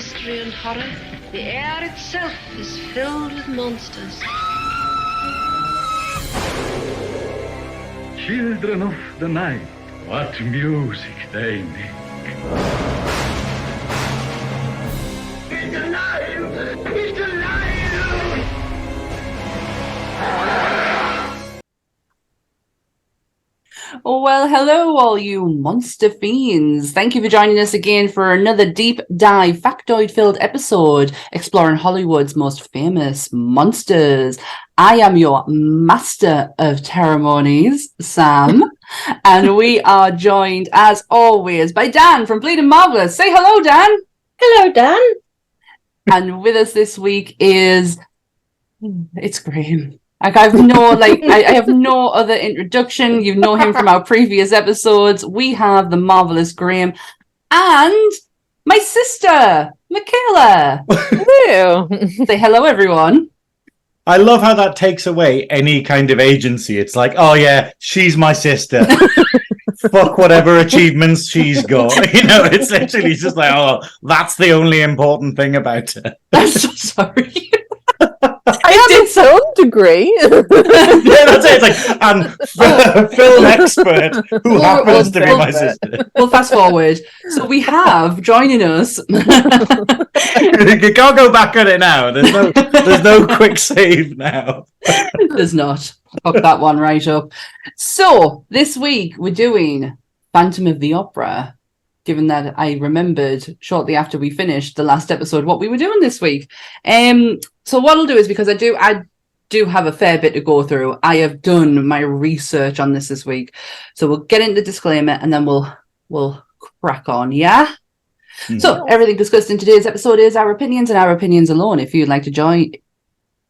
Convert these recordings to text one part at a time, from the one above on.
mystery and horror, the air itself is filled with monsters. Children of the night, what music they make. He's alive! He's alive! Well, hello, all you monster fiends. Thank you for joining us again for another deep dive, factoid-filled episode exploring Hollywood's most famous monsters. I am your master of ceremonies, Sam, and we are joined, as always, by Dan from Bleeding Marvelous. Say hello, Dan. Hello, Dan. And with us this week it's Graeme. Like I have no other introduction. You know him from our previous episodes. We have the marvelous Graeme and my sister, Michaela. Hello. Say hello, everyone. I love how that takes away any kind of agency. It's like, oh yeah, she's my sister. Fuck whatever achievements she's got. You know, it's literally just like, oh, that's the only important thing about her. I'm so sorry. I have some degree. Yeah, that's it. It's like, and film expert who happens to be my sister. We'll fast forward. So we have joining us. You can't go back on it now. There's no quick save now. There's not. Fuck that one right up. So this week we're doing Phantom of the Opera. Given that I remembered shortly after we finished the last episode what we were doing this week. So what I'll do is, because I do have a fair bit to go through, I have done my research on this week. So we'll get into the disclaimer and then we'll crack on, yeah? Mm-hmm. So everything discussed in today's episode is our opinions and our opinions alone. If you'd like to join...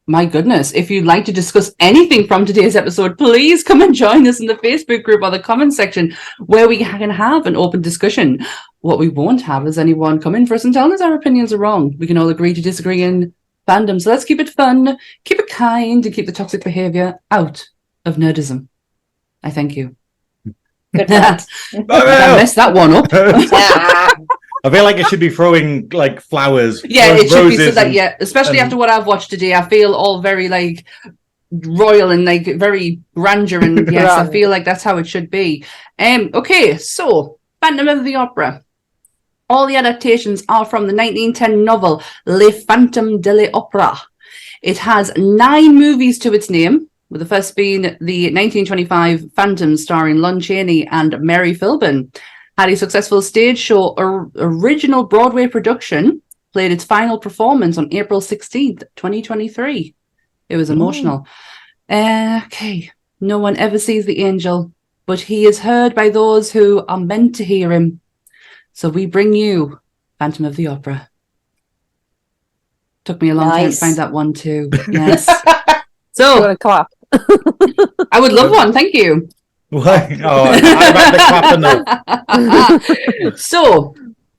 My goodness, if you'd like to discuss anything from today's episode, please come and join us in the Facebook group or the comment section where we can have an open discussion. What we won't have is anyone come in for us and telling us our opinions are wrong. We can all agree to disagree in fandom. So let's keep it fun, keep it kind, and keep the toxic behaviour out of nerdism. I thank you. Good I messed that one up. I feel like it should be throwing like flowers. Yeah, it should be so that, and, yeah, especially after what I've watched today. I feel all very like royal and like very grandeur, and yes, I feel like that's how it should be. Okay, so Phantom of the Opera. All the adaptations are from the 1910 novel Le Fantôme de l'Opéra. It has 9 movies to its name, with the first being the 1925 Phantom starring Lon Chaney and Mary Philbin. Had a successful stage show original Broadway production, played its final performance on April 16th, 2023. It was emotional. Okay. No one ever sees the angel, but he is heard by those who are meant to hear him. So we bring you Phantom of the Opera. Took me a long time to find that one too. Yes. So a clap. I would love one. Thank you. What? Oh, I'm about to clap enough. So,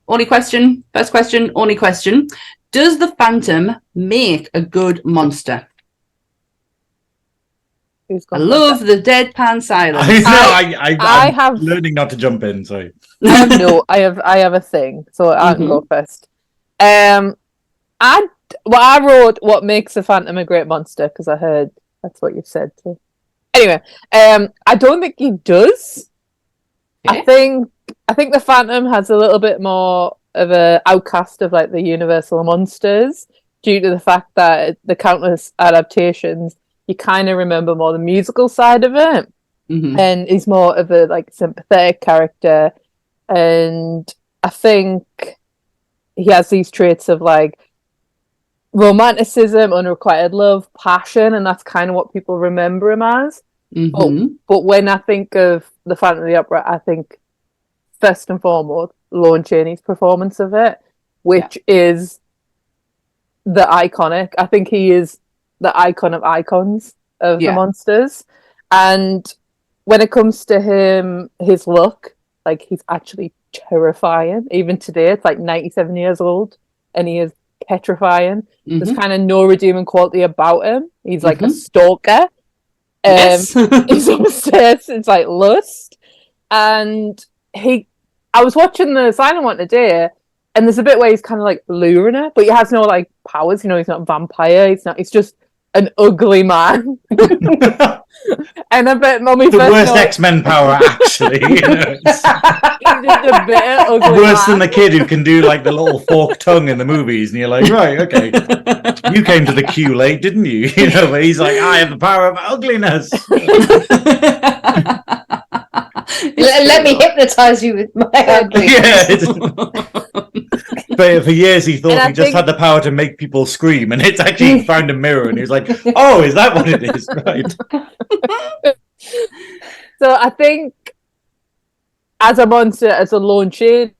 first question, only question. Does the Phantom make a good monster? I love the deadpan silence. I have learning not to jump in. Sorry. I have a thing, so I can go first. I wrote what makes a Phantom a great monster because I heard that's what you've said too. Anyway, I don't think he does. Okay. I think the Phantom has a little bit more of an outcast of like the Universal monsters due to the fact that the countless adaptations, you kind of remember more the musical side of it, and he's more of a like sympathetic character, and I think he has these traits of like romanticism, unrequited love, passion, and that's kind of what people remember him as. But when I think of the Phantom of the Opera, I think first and foremost Lon Chaney's performance of it, which is the iconic. I think he is the icon of icons of the monsters. And when it comes to him, his look, like he's actually terrifying. Even today, it's like 97 years old, and he is petrifying. There's kind of no redeeming quality about him. He's like a stalker. Yes. He's obsessed. It's like lust. And I was watching the silent one today, And there's a bit where he's kind of like luring her, but he has no like powers. You know, he's not a vampire. He's just an ugly man. And I bet Mummy the worst X-Men power, actually. You know, he's just a bit ugly worse man. than the kid who can do like the little forked tongue in the movies, and you're like, right, okay, you came to the queue late, didn't you? You know, but he's like, I have the power of ugliness. Let me hypnotize you with my ugly. But for years he thought And I he just think- had the power to make people scream, and it's actually found a mirror, and he was like, "Oh, is that what it is?" Right? So I think as a monster, as a Lon Chaney,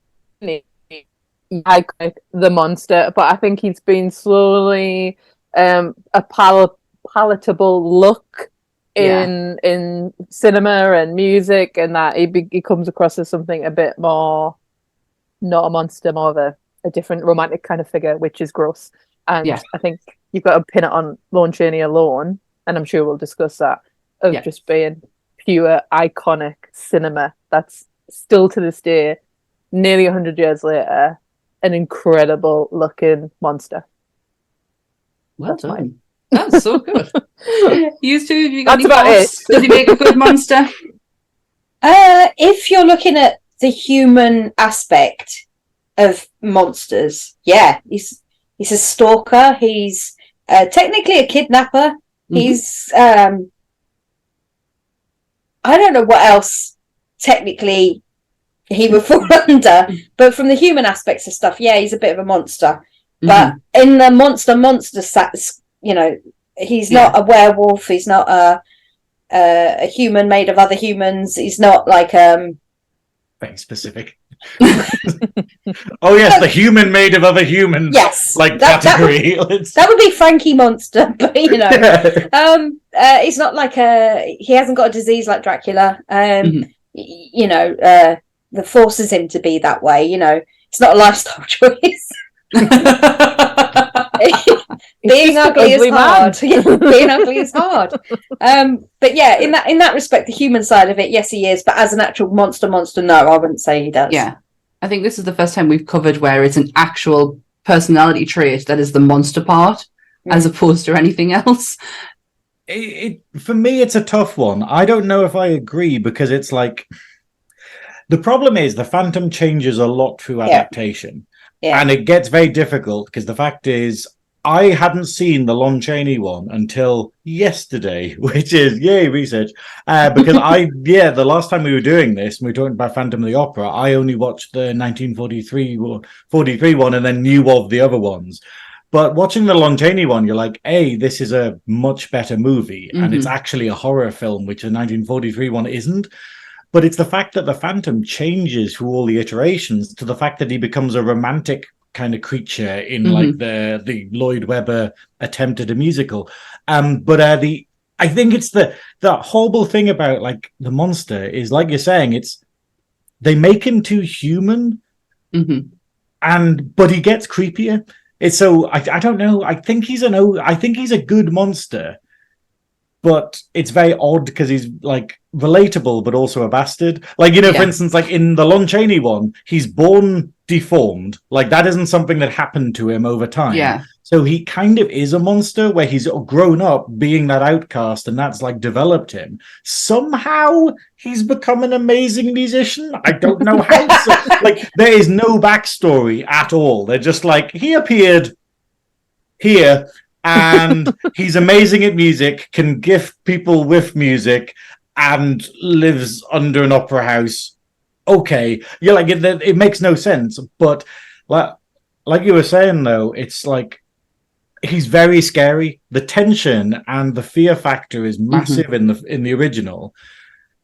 iconic, the monster, but I think he's been slowly a palatable look in cinema and music, and that he comes across as something a bit more not a monster, more of a different romantic kind of figure, which is gross. And I think you've got to pin it on Lon Chaney alone, and I'm sure we'll discuss that, of just being pure iconic cinema that's still to this day, nearly 100 years later, an incredible looking monster. Well That's done. mine. That's so good. You two, have you got That's any about thoughts? it. Does he make a good monster? If you're looking at the human aspect of monsters, he's a stalker. He's technically a kidnapper. Mm-hmm. He's I don't know what else technically he would fall under, but from the human aspects of stuff, he's a bit of a monster. Mm-hmm. But in the monster sets, you know, he's not a werewolf. He's not a human made of other humans. He's not like Very specific. Oh yes, the human made of other humans. Yes, like That category. would be Frankie Monster, but you know, it's not like he hasn't got a disease like Dracula. You know, the forces him to be that way. You know, it's not a lifestyle choice. Being ugly is hard. Being ugly is hard. But yeah, in that respect, the human side of it, yes, he is. But as an actual monster, no, I wouldn't say he does. Yeah, I think this is the first time we've covered where it's an actual personality trait that is the monster part, as opposed to anything else. For me, it's a tough one. I don't know if I agree, because it's like the problem is the Phantom changes a lot through adaptation. Yeah. And it gets very difficult because the fact is, I hadn't seen the Lon Chaney one until yesterday, which is, yay, research. Because the last time we were doing this, and we were talking about Phantom of the Opera, I only watched the 1943 one and then knew of the other ones. But watching the Lon Chaney one, you're like, hey, this is a much better movie. Mm-hmm. And it's actually a horror film, which the 1943 one isn't. But it's the fact that the Phantom changes through all the iterations to the fact that he becomes a romantic kind of creature in like the Lloyd Webber attempt at a musical. But I think it's the horrible thing about like the monster is, like you're saying, they make him too human, but he gets creepier. It's so I don't know. I think he's a good monster. But it's very odd because he's like relatable, but also a bastard. Like, you know, for instance, like in the Lon Chaney one, he's born deformed. Like that isn't something that happened to him over time. Yeah. So he kind of is a monster where he's grown up being that outcast, and that's like developed him. Somehow he's become an amazing musician. I don't know how. Like there is no backstory at all. They're just like, he appeared here. And he's amazing at music, can gift people with music, and lives under an opera house. Okay, you're like, it makes no sense. But like you were saying, though, it's like he's very scary. The tension and the fear factor is massive in the original.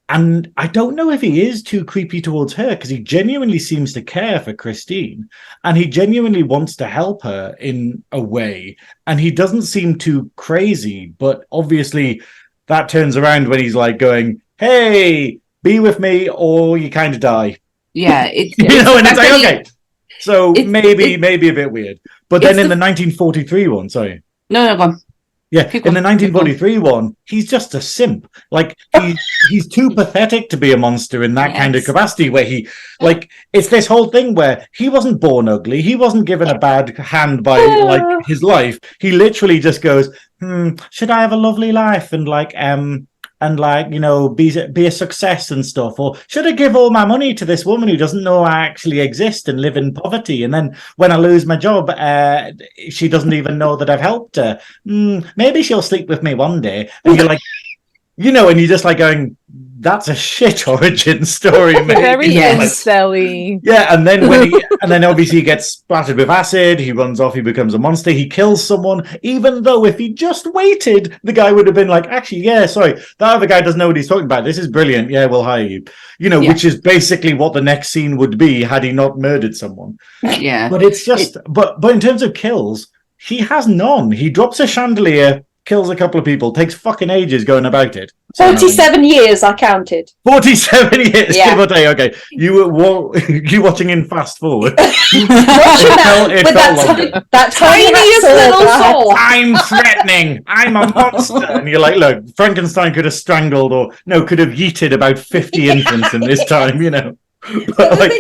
And I don't know if he is too creepy towards her, because he genuinely seems to care for Christine, and he genuinely wants to help her in a way, and he doesn't seem too crazy, but obviously that turns around when he's like going, hey, be with me or you kind of die. Yeah. And it's like, okay. So maybe a bit weird. But then in the 1943 one, sorry. No, go on. Yeah, in the 1943 one, he's just a simp. Like he's too pathetic to be a monster in that kind of capacity. Where he, like, it's this whole thing where he wasn't born ugly. He wasn't given a bad hand by like his life. He literally just goes, should I have a lovely life and you know, be a success and stuff, or should I give all my money to this woman who doesn't know I actually exist and live in poverty, and then when I lose my job, she doesn't even know that I've helped her. Maybe she'll sleep with me one day. And you're like, you know, and you're just like going, that's a shit origin story, mate. Very incel-y. Yeah, and then and then obviously he gets splattered with acid, he runs off, he becomes a monster, he kills someone, even though if he just waited, the guy would have been like, actually, yeah, sorry, that other guy doesn't know what he's talking about. This is brilliant. Yeah, we'll hire you. You know, which is basically what the next scene would be had he not murdered someone. Yeah. But it's just but in terms of kills, he has none. He drops a chandelier, kills a couple of people, takes fucking ages going about it. 47 years, I counted. 47 years, give or take. Okay, you watching in fast forward. That tiniest little soul. I'm threatening. I'm a monster. And you're like, look, Frankenstein could have strangled could have yeeted about 50 infants in this time, you know. But like,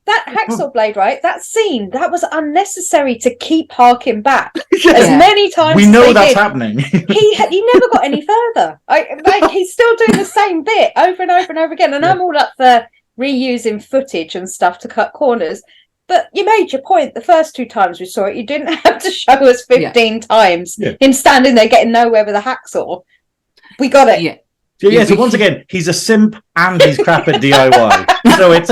that hacksaw blade, right? That scene, that was unnecessary to keep harking back as many times. We know as that's did. Happening. He never got any further. He's still doing the same bit over and over and over again. And I'm all up for reusing footage and stuff to cut corners. But you made your point the first 2 times we saw it. You didn't have to show us 15 times him standing there getting nowhere with a hacksaw. We got it. Yeah. So once again, he's a simp and he's crap at DIY. So it's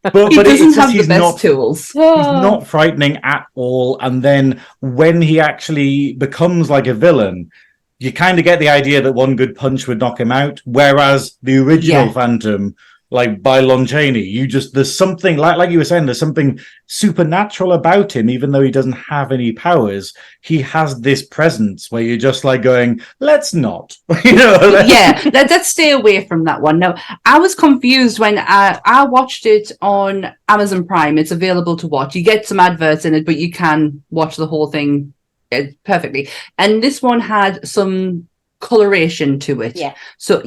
but he doesn't have he's the best not tools. He's not frightening at all. And then when he actually becomes like a villain, you kind of get the idea that one good punch would knock him out. Whereas the original Phantom, like by Lon Chaney, there's something like you were saying, there's something supernatural about him, even though he doesn't have any powers. He has this presence where you're just like going, let's not, you know. Let's stay away from that one. Now, I was confused when I watched it on Amazon Prime. It's available to watch. You get some adverts in it, but you can watch the whole thing perfectly. And this one had some coloration to it. So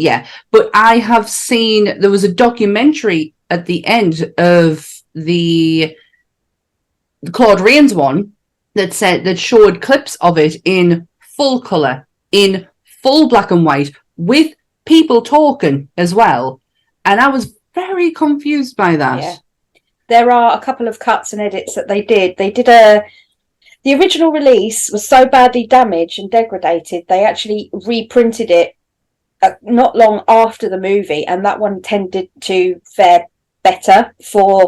but I have seen there was a documentary at the end of the Claude Rains one that showed clips of it in full color, in full black and white, with people talking as well, and I was very confused by that. There are a couple of cuts and edits that they did. The original release was so badly damaged and degraded, they actually reprinted it not long after the movie, and that one tended to fare better for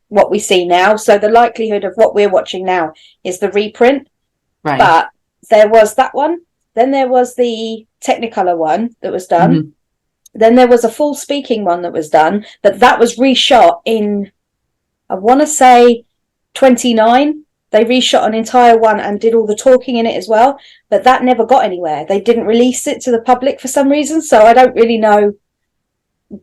what we see now. So the likelihood of what we're watching now is the reprint. Right. But there was that one. Then there was the Technicolor one that was done. Mm-hmm. Then there was a full speaking one that was done, but that was reshot in, I want to say, 29. They reshot an entire one and did all the talking in it as well, but that never got anywhere. They didn't release it to the public for some reason, so I don't really know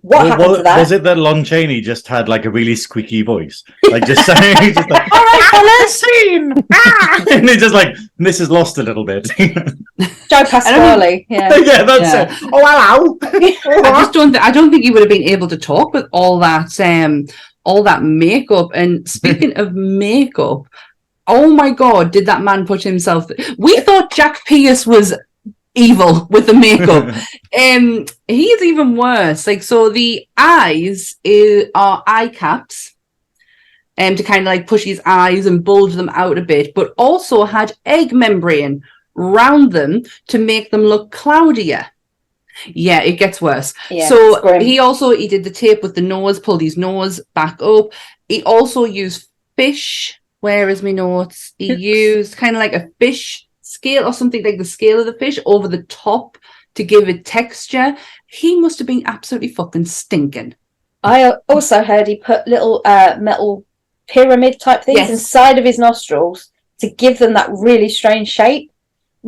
what happened to that. Was it that Lon Chaney just had like a really squeaky voice? Like just saying, just like, all right, well, scene! And it's just like, this is lost a little bit. Joe Pasquale, yeah, that's it. Oh, hello! I don't think he would have been able to talk with all that makeup. And speaking of makeup, oh my God, did that man put himself... We thought Jack Pierce was evil with the makeup. He's even worse. Like, so the eyes are eye caps to kind of like push his eyes and bulge them out a bit, but also had egg membrane round them to make them look cloudier. Yeah, it gets worse. Yeah, so he did the tape with the nose, pulled his nose back up. He also used fish... Where is my notes? He used kind of like a fish scale or something like the scale of the fish over the top to give it texture. He must have been absolutely fucking stinking. I also heard he put little metal pyramid type things inside of his nostrils to give them that really strange shape.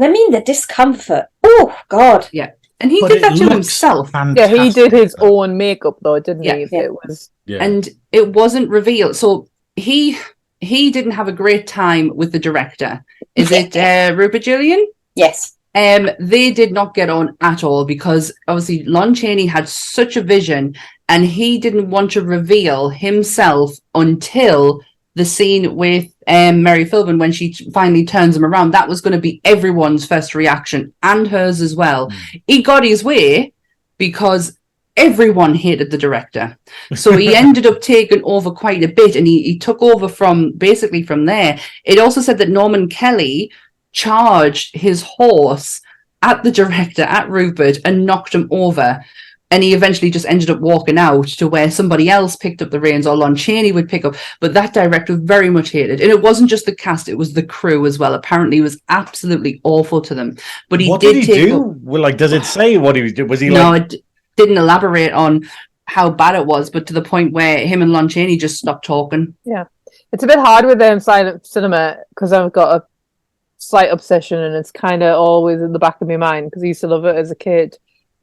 I mean, the discomfort. Oh, God. Yeah. And he did that to himself. Fantastic. Yeah, he did his own makeup though, didn't he? It was... And it wasn't revealed. So he didn't have a great time with the director. Is it Rupert Julian? Yes. They did not get on at all because obviously Lon Chaney had such a vision and he didn't want to reveal himself until the scene with Mary Philbin when she finally turns him around. That was going to be everyone's first reaction and hers as well. He got his way because everyone hated the director. So he ended up taking over quite a bit and he took over from there. It also said that Norman Kelly charged his horse at the director, at Rupert, and knocked him over. And he eventually just ended up walking out to where somebody else picked up the reins or Lon Chaney would pick up. But that director very much hated. And it wasn't just the cast, it was the crew as well. Apparently, it was absolutely awful to them. But what did he do? Well, like, does it say what he was doing? Was he no, like... it didn't elaborate on how bad it was, but to the point where him and Lon Chaney just stopped talking. Yeah. It's a bit hard with silent cinema because I've got a slight obsession and it's kind of always in the back of my mind because I used to love it as a kid.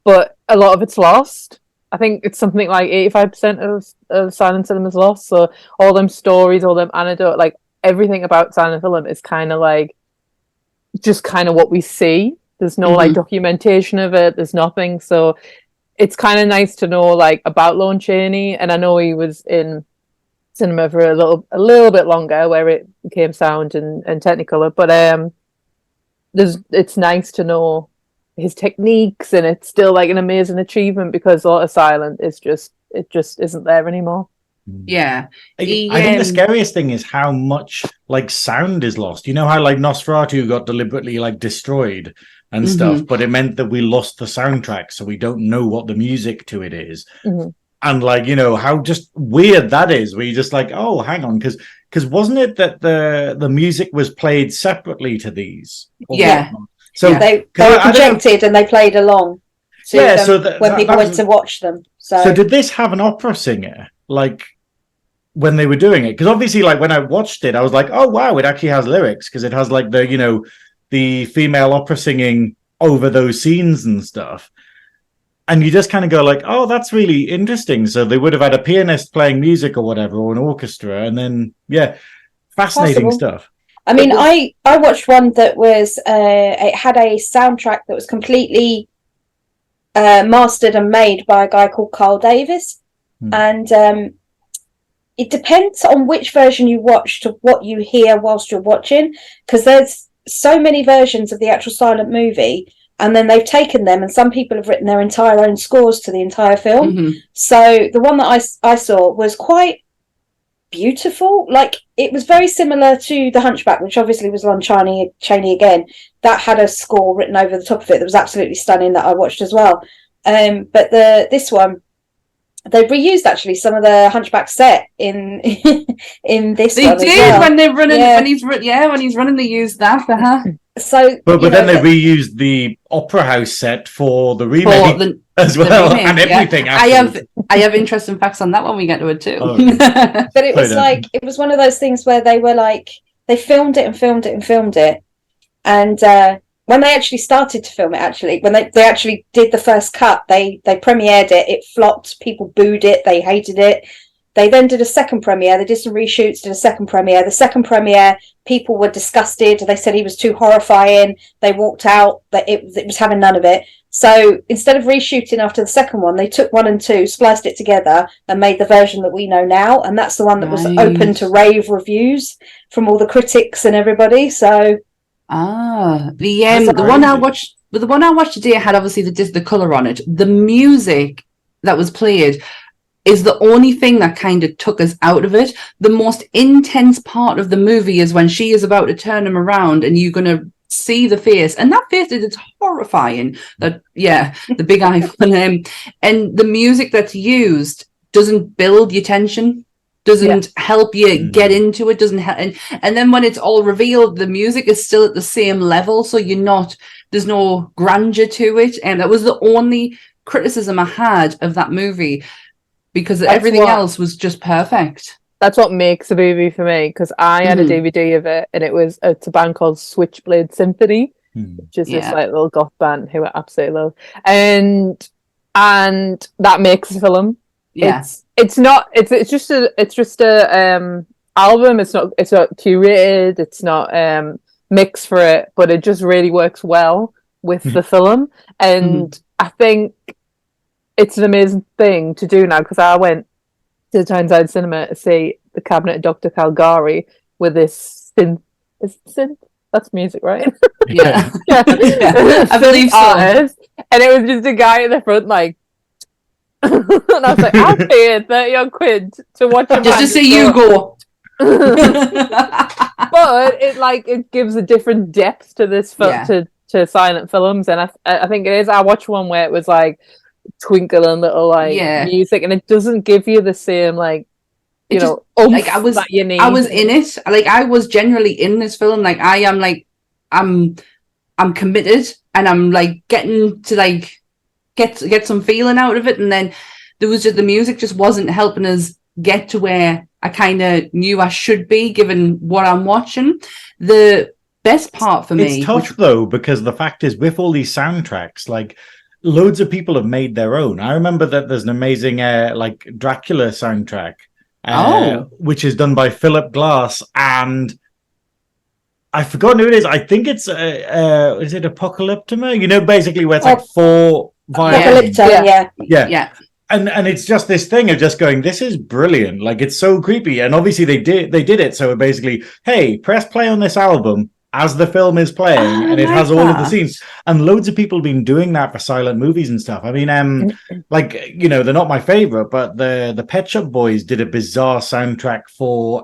But a lot of it's lost. I think it's something like 85% of silent cinema is lost. So all them stories, all them anecdotes, like everything about silent film is kind of like just kind of what we see. There's no like documentation of it. There's nothing. So it's kind of nice to know like about Lon Chaney. And I know he was in cinema for a little bit longer where it became sound and Technicolor. But it's nice to know his techniques, and it's still like an amazing achievement because a lot of silent is just isn't there anymore. Yeah. I think the scariest thing is how much like sound is lost. You know how like Nosferatu got deliberately like destroyed and stuff, but it meant that we lost the soundtrack, so we don't know what the music to it is. And like, you know, how just weird that is, where you're just like, oh, hang on, because wasn't it that the music was played separately to these? Yeah. So they were projected and they played along to them when people went to watch them. So did this have an opera singer like when they were doing it? Because obviously, like when I watched it, I was like, oh wow, it actually has lyrics because it has like the female opera singing over those scenes and stuff. And you just kind of go like, oh, that's really interesting. So they would have had a pianist playing music or whatever, or an orchestra, and then fascinating stuff. I mean, I watched one that was it had a soundtrack that was completely mastered and made by a guy called Carl Davis, and it depends on which version you watch to what you hear whilst you're watching, because there's so many versions of the actual silent movie, and then they've taken them, and some people have written their entire own scores to the entire film. So the one that I saw was quite beautiful. Like, it was very similar to The Hunchback, which obviously was Lon Chaney again. That had a score written over the top of it that was absolutely stunning, that I watched as well. But this one, they reused actually some of the Hunchback set in this. They one did well. When they're running when he's running, they used that. So, but then they reused the Opera House set for the remake as well, remake, and everything. I have interesting facts on that when we get to it too. But it was like, it was one of those things where they were like, they filmed it, and when they actually started to film it, actually, when they actually did the first cut, they premiered it. It flopped. People booed it. They hated it. They then did a second premiere. They did some reshoots, did a second premiere. The second premiere, people were disgusted. They said he was too horrifying. They walked out. That it was having none of it. So instead of reshooting after the second one, they took 1 and 2, spliced it together, and made the version that we know now. And that's the one that was open to rave reviews from all the critics and everybody. So the one I watched today had obviously the colour on it. The music that was played is the only thing that kind of took us out of it. The most intense part of the movie is when she is about to turn him around and you're going to see the face. And that face, it's horrifying. The big eye. And the music that's used doesn't build your tension, doesn't help you get into it, doesn't help. And then when it's all revealed, the music is still at the same level. So there's no grandeur to it. And that was the only criticism I had of that movie, because everything else was just perfect. That's what makes a movie for me, because I had a DVD of it, and it's a band called Switchblade Symphony, which is this like little goth band who I absolutely love, and that makes the film. Yeah, it's just a album. It's not curated. It's not mixed for it, but it just really works well with the film, and I think it's an amazing thing to do now, because I went to the Tyneside Cinema to see The Cabinet of Dr. Caligari with this synth. Is it synth? That's music, right? Yeah. Yeah. I believe so. Artist, and it was just a guy in the front, like, and I was like, I paid 30 quid to watch a Just to see you go. But it gives a different depth to this film, to silent films, and I think it is. I watched one where it was like twinkle and little music, and it doesn't give you the same like I was in it. Like I was generally in this film. Like I am like I'm committed, and I'm like getting to like get some feeling out of it, and then there was just the music just wasn't helping us get to where I kind of knew I should be given what I'm watching. The best part for me, it's tough though, because the fact is, with all these soundtracks, like loads of people have made their own. I remember that there's an amazing like Dracula soundtrack, which is done by Philip Glass, and I've forgotten who it is. I think it's is it Apocalyptima? You know, basically where it's like 4 violins. Yeah. And it's just this thing of just going, this is brilliant. Like, it's so creepy. And obviously they did it. So basically, hey, press play on this album as the film is playing, and it has all of the scenes. And loads of people have been doing that for silent movies and stuff. I mean, like, you know, they're not my favorite, but the Pet Shop Boys did a bizarre soundtrack for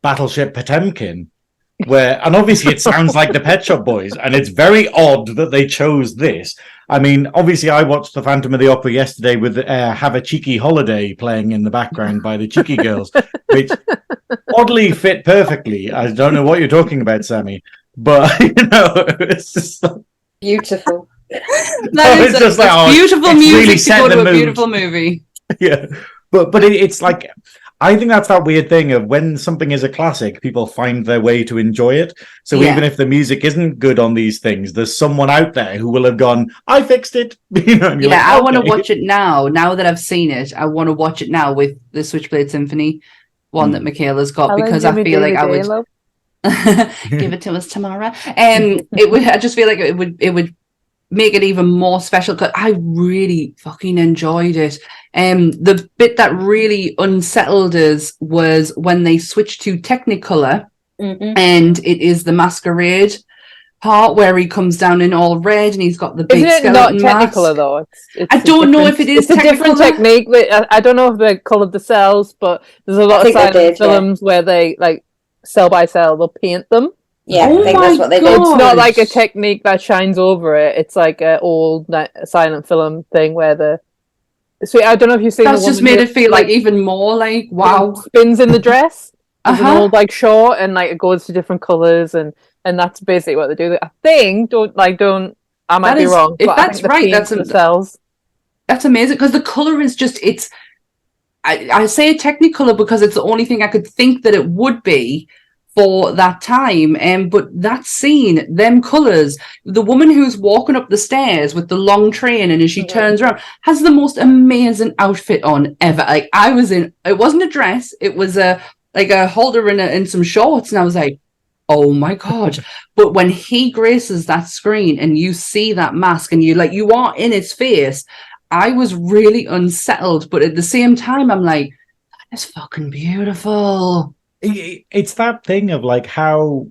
Battleship Potemkin, and obviously it sounds like the Pet Shop Boys, and it's very odd that they chose this. I mean, obviously I watched the Phantom of the Opera yesterday with Have a Cheeky Holiday playing in the background by the Cheeky Girls, which oddly fit perfectly. I don't know what you're talking about, Sammy, but you know, it's just beautiful. It's just like beautiful music really to go to a beautiful movie. Yeah, but it's like, I think that's that weird thing of when something is a classic, people find their way to enjoy it. So even if the music isn't good on these things, there's someone out there who will have gone, I fixed it. You know, and I want to watch it now. Now that I've seen it, I want to watch it now with the Switchblade Symphony one that Michaela's got, because I feel like I would give it to us tomorrow. I just feel like it would make it even more special, because I really fucking enjoyed it. The bit that really unsettled us was when they switched to Technicolor, and it is the masquerade part where he comes down in all red and he's got the big skeleton mask. Technicolor though. It's I don't know if it is. It's a different technique. I don't know if they coloured the cells, but there's a lot of silent films where they like cell by cell they'll paint them. Yeah, I think that's what they do. It's not like a technique that shines over it. It's like an old silent film thing where so I don't know if you've seen. That's just made it feel like even more like wow. Spins in the dress. There's an old like short, and like it goes to different colours, and that's basically what they do. I think I might be wrong. If that's right, that's the cells. That's amazing, because the colour is just I say Technicolor because it's the only thing I could think that it would be for that time, but that scene, them colours, the woman who's walking up the stairs with the long train, and as she turns around, has the most amazing outfit on ever. Like it wasn't a dress, it was a holder and some shorts, and I was like, oh my god. But when he graces that screen and you see that mask and you are in his face, I was really unsettled, but at the same time I'm like, that is fucking beautiful. It's that thing of like how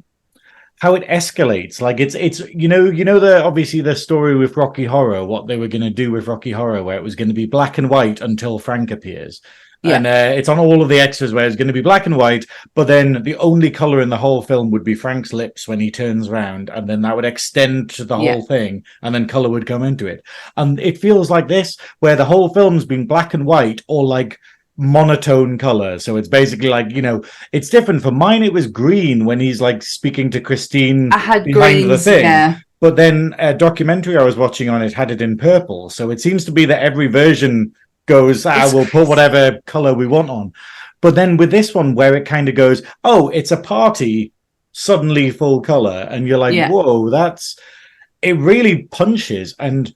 it escalates. Like it's obviously the story with Rocky Horror, what they were going to do with Rocky Horror, where it was going to be black and white until Frank appears. Yeah. And it's on all of the extras where it's going to be black and white, but then the only color in the whole film would be Frank's lips when he turns around, and then that would extend to the whole thing, and then color would come into it. And it feels like this, where the whole film's been black and white, or like monotone color. So it's basically like, you know, it's different. For mine, it was green when he's like speaking to Christine. I had behind greens, the thing. yeah. But then a documentary I was watching on it had it in purple. So it seems to be that every version goes, we'll put whatever color we want on. But then with this one, where it kind of goes, oh, it's a party, suddenly full color, and you're like, whoa, it really punches. And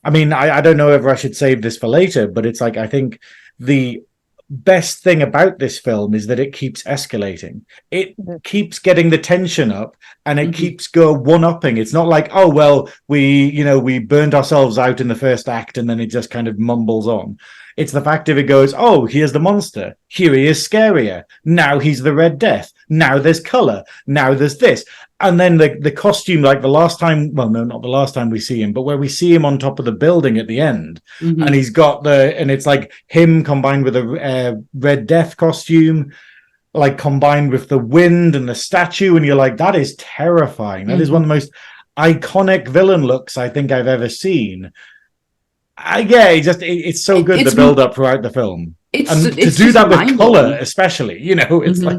I mean, I don't know if I should save this for later, but it's like, I think the best thing about this film is that it keeps escalating. It keeps getting the tension up, and it keeps one-upping. It's not like, oh well, we burned ourselves out in the first act and then it just kind of mumbles on. It's the fact of it goes, oh, here's the monster, here he is scarier, now he's the Red Death, now there's color, now there's this. And then the costume, like the last time, well, no, not the last time we see him, but where we see him on top of the building at the end, and he's got and it's like him combined with a Red Death costume, like combined with the wind and the statue, and you're like, that is terrifying. That is one of the most iconic villain looks I think I've ever seen. It's so good, the build up throughout the film. And to do that with color, especially, it's like.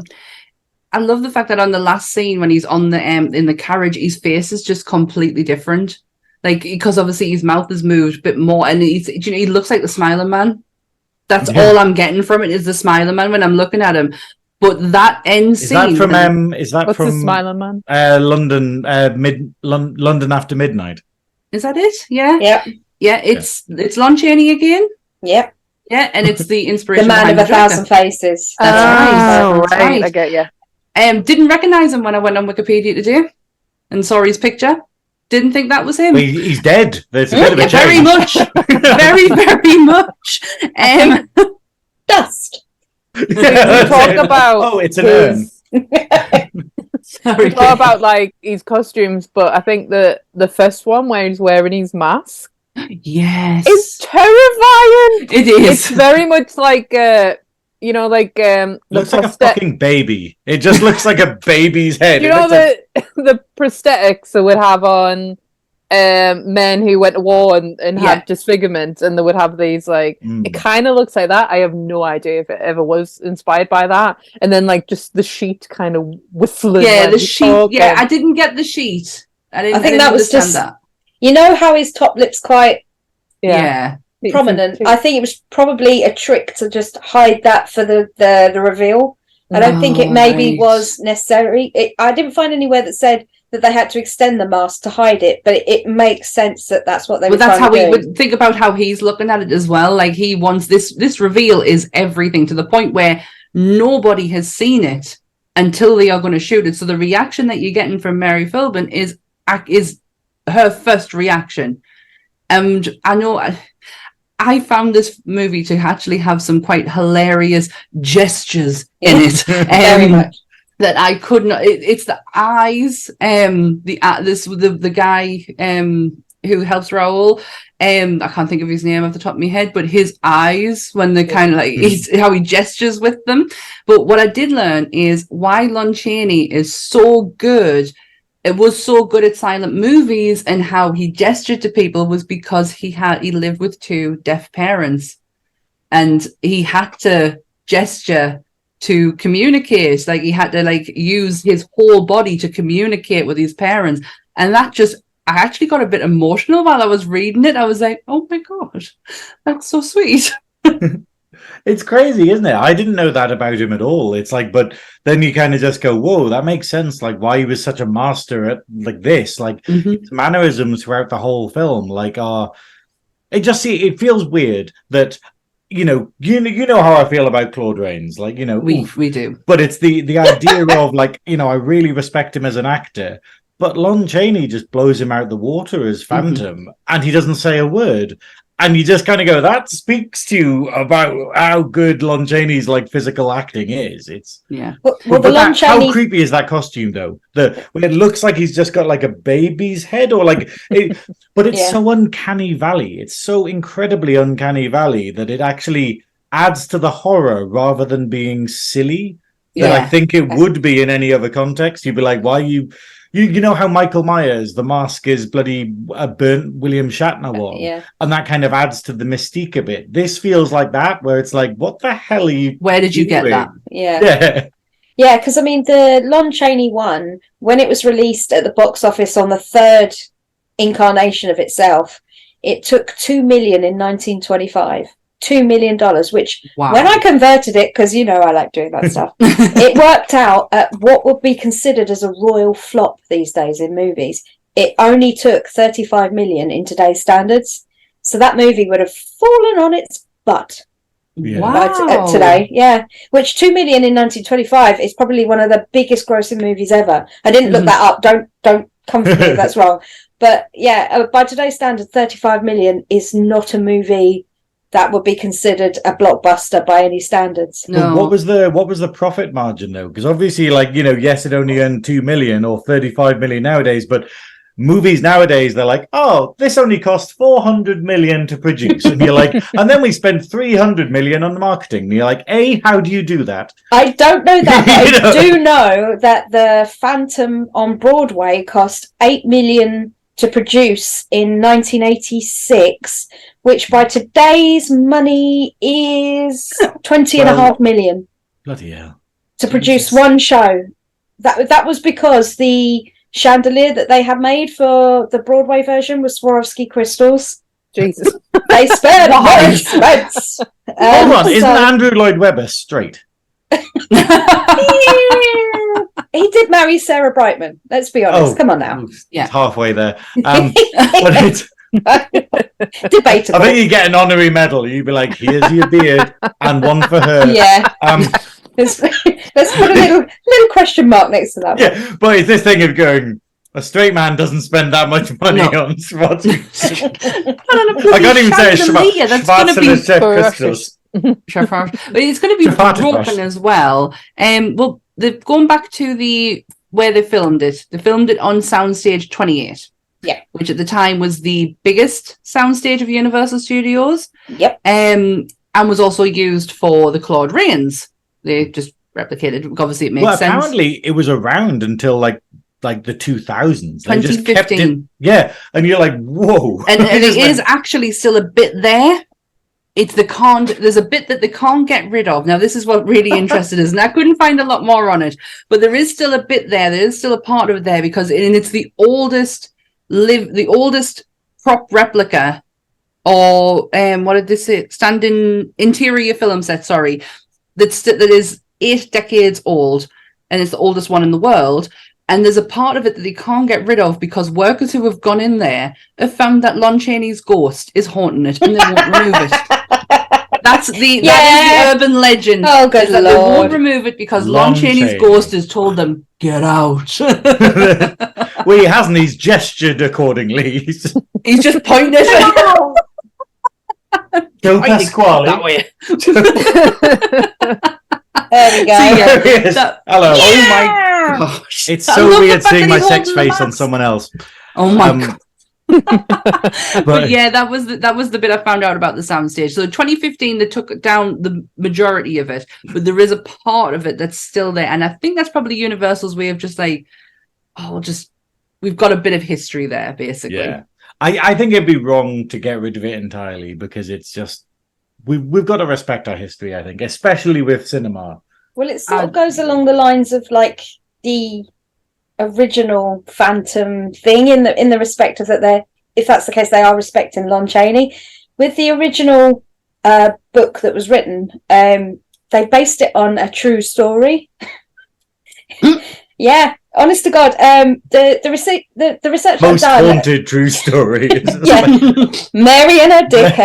I love the fact that on the last scene when he's on the in the carriage, his face is just completely different. Like, because obviously his mouth has moved a bit more, and he looks like the Smiling Man. That's all I'm getting from it, is the Smiling Man when I'm looking at him. But that end scene. What's the Smiling Man? London After Midnight. Is that it? Yeah. Yeah. It's Lon Chaney again. Yep. Yeah, and it's the inspiration. The Man of 1,000 Faces. That's right. I get you. Didn't recognize him when I went on Wikipedia today and saw his picture. Didn't think that was him. Well, he's dead. There's a bit of a change. Very much. Very, very much. Dust. Talk about it's an urn. Sorry. Talk about like his costumes, but I think the first one where he's wearing his mask, yes, it's terrifying. It is. It's very much like looks like a fucking baby. It just looks like a baby's head. The prosthetics that would have on men who went to war and had disfigurement, and they would have these it kind of looks like that. I have no idea if it ever was inspired by that. And then just the sheet kind of whistling. Yeah, the sheet. Yeah, I didn't get the sheet. I think that was just that. You know how his top lip's quite prominent. I think it was probably a trick to just hide that for the reveal. I don't think it maybe was necessary. I didn't find anywhere that said that they had to extend the mask to hide it, but it makes sense that that's what they were trying to do. That's how we would think about how he's looking at it as well. Like, he wants this reveal is everything, to the point where nobody has seen it until they are going to shoot it. So the reaction that you're getting from Mary Philbin is her first reaction. And I know I found this movie to actually have some quite hilarious gestures in it. Very much. That I could not. It's the eyes. The guy who helps Raoul. I can't think of his name off the top of my head, but his eyes, when they're kind of how he gestures with them. But what I did learn is why Lon Chaney is so good. It was so good at silent movies, and how he gestured to people was because he lived with 2 deaf parents, and he had to gesture to communicate. Like, he had to use his whole body to communicate with his parents, and that I actually got a bit emotional while I was reading it. I was like, oh my gosh, that's so sweet. It's crazy, isn't it? I didn't know that about him at all. It's like, but then you kind of just go, whoa, that makes sense. Like, why he was such a master at this, his mannerisms throughout the whole film. It feels weird that, you know how I feel about Claude Rains. We do. But it's the idea of I really respect him as an actor. But Lon Chaney just blows him out the water as Phantom, and he doesn't say a word. And you just kind of go, that speaks to you about how good Lon Chaney's physical acting is. How creepy is that costume though? When it looks like he's just got a baby's head, but it's so uncanny valley. It's so incredibly uncanny valley that it actually adds to the horror rather than being silly. That I think it would be in any other context. You'd be like, why are you? You know how Michael Myers, the mask is bloody a burnt William Shatner one, and that kind of adds to the mystique a bit. This feels like that, where it's like, what the hell are you? Where did you get that? Yeah, because the Lon Chaney one, when it was released at the box office on the 3rd incarnation of itself, it took $2 million in 1925. $2 million, which when I converted it, because I like doing that stuff, it worked out at what would be considered as a royal flop these days in movies. It only took 35 million in today's standards, so that movie would have fallen on its butt. Wow. Today. Yeah, which 2 million in 1925 is probably one of the biggest grossing movies ever. I didn't look that up. Don't come for me if that's wrong. But yeah, by today's standards, 35 million is not a movie that would be considered a blockbuster by any standards. No. What was the profit margin though? Because obviously, like, you know, yes, it only earned 2 million or 35 million nowadays, but movies nowadays, they're like, oh, this only cost 400 million to produce. And you're like, and then we spent 300 million on marketing. And you're like, how do you do that? I don't know that, but I do know that the Phantom on Broadway cost 8 million to produce in 1986, which by today's money is 20.5 million. Bloody hell. To produce one show. That was because the chandelier that they had made for the Broadway version was Swarovski crystals. Jesus. They spared no expense. Hold on, isn't Andrew Lloyd Webber straight? He did marry Sarah Brightman. Let's be honest. Come on now. It's halfway there. But it's debatable. I think you get an honorary medal. You'd be like, here's your beard and one for her. Yeah. Let's put a little question mark next to that. Yeah, but it's this thing of going, a straight man doesn't spend that much money on what? I can't even say Schwarzschild crystals. But it's going to be broken as well. Well, going back to where they filmed it. They filmed it on Soundstage 28. Yeah, which at the time was the biggest soundstage of Universal Studios. Yep. And was also used for the Claude Rains. They just replicated. Obviously, it makes sense. Well, apparently, it was around until like the 2000s. 2015. And you're like, whoa. And it is actually still a bit there. There's a bit that they can't get rid of. Now, this is what really interested us, and I couldn't find a lot more on it, but there is still a bit there. There is still a part of it there because it's the oldest prop replica, or what did they say? Standing interior film set. Sorry, that is 8 decades old, and it's the oldest one in the world. And there's a part of it that they can't get rid of because workers who have gone in there have found that Lon Chaney's ghost is haunting it, and they won't remove it. That is the urban legend. Oh, good Lord. They won't remove it because Lon Chaney's ghost has told them, get out. Well, he hasn't. He's gestured accordingly. He's just pointing at it. Don't Pasquale. That way. There we go. Hello. Yeah! Oh my gosh. It's so weird seeing my sex face on someone else. Oh my god. But yeah, that was the bit I found out about the soundstage. So 2015 they took down the majority of it, but there is a part of it that's still there, and I think that's probably Universal's way of just like, we've got a bit of history there, basically. Yeah, I think it'd be wrong to get rid of it entirely because it's just we've got to respect our history. I think, especially with cinema. Well, it sort of goes along the lines of like the original Phantom thing in the respect of that if that's the case, they are respecting Lon Chaney. With the original book that was written, they based it on a true story. Yeah, honest to God, the research most haunted true story. Yeah, Mary and her dick.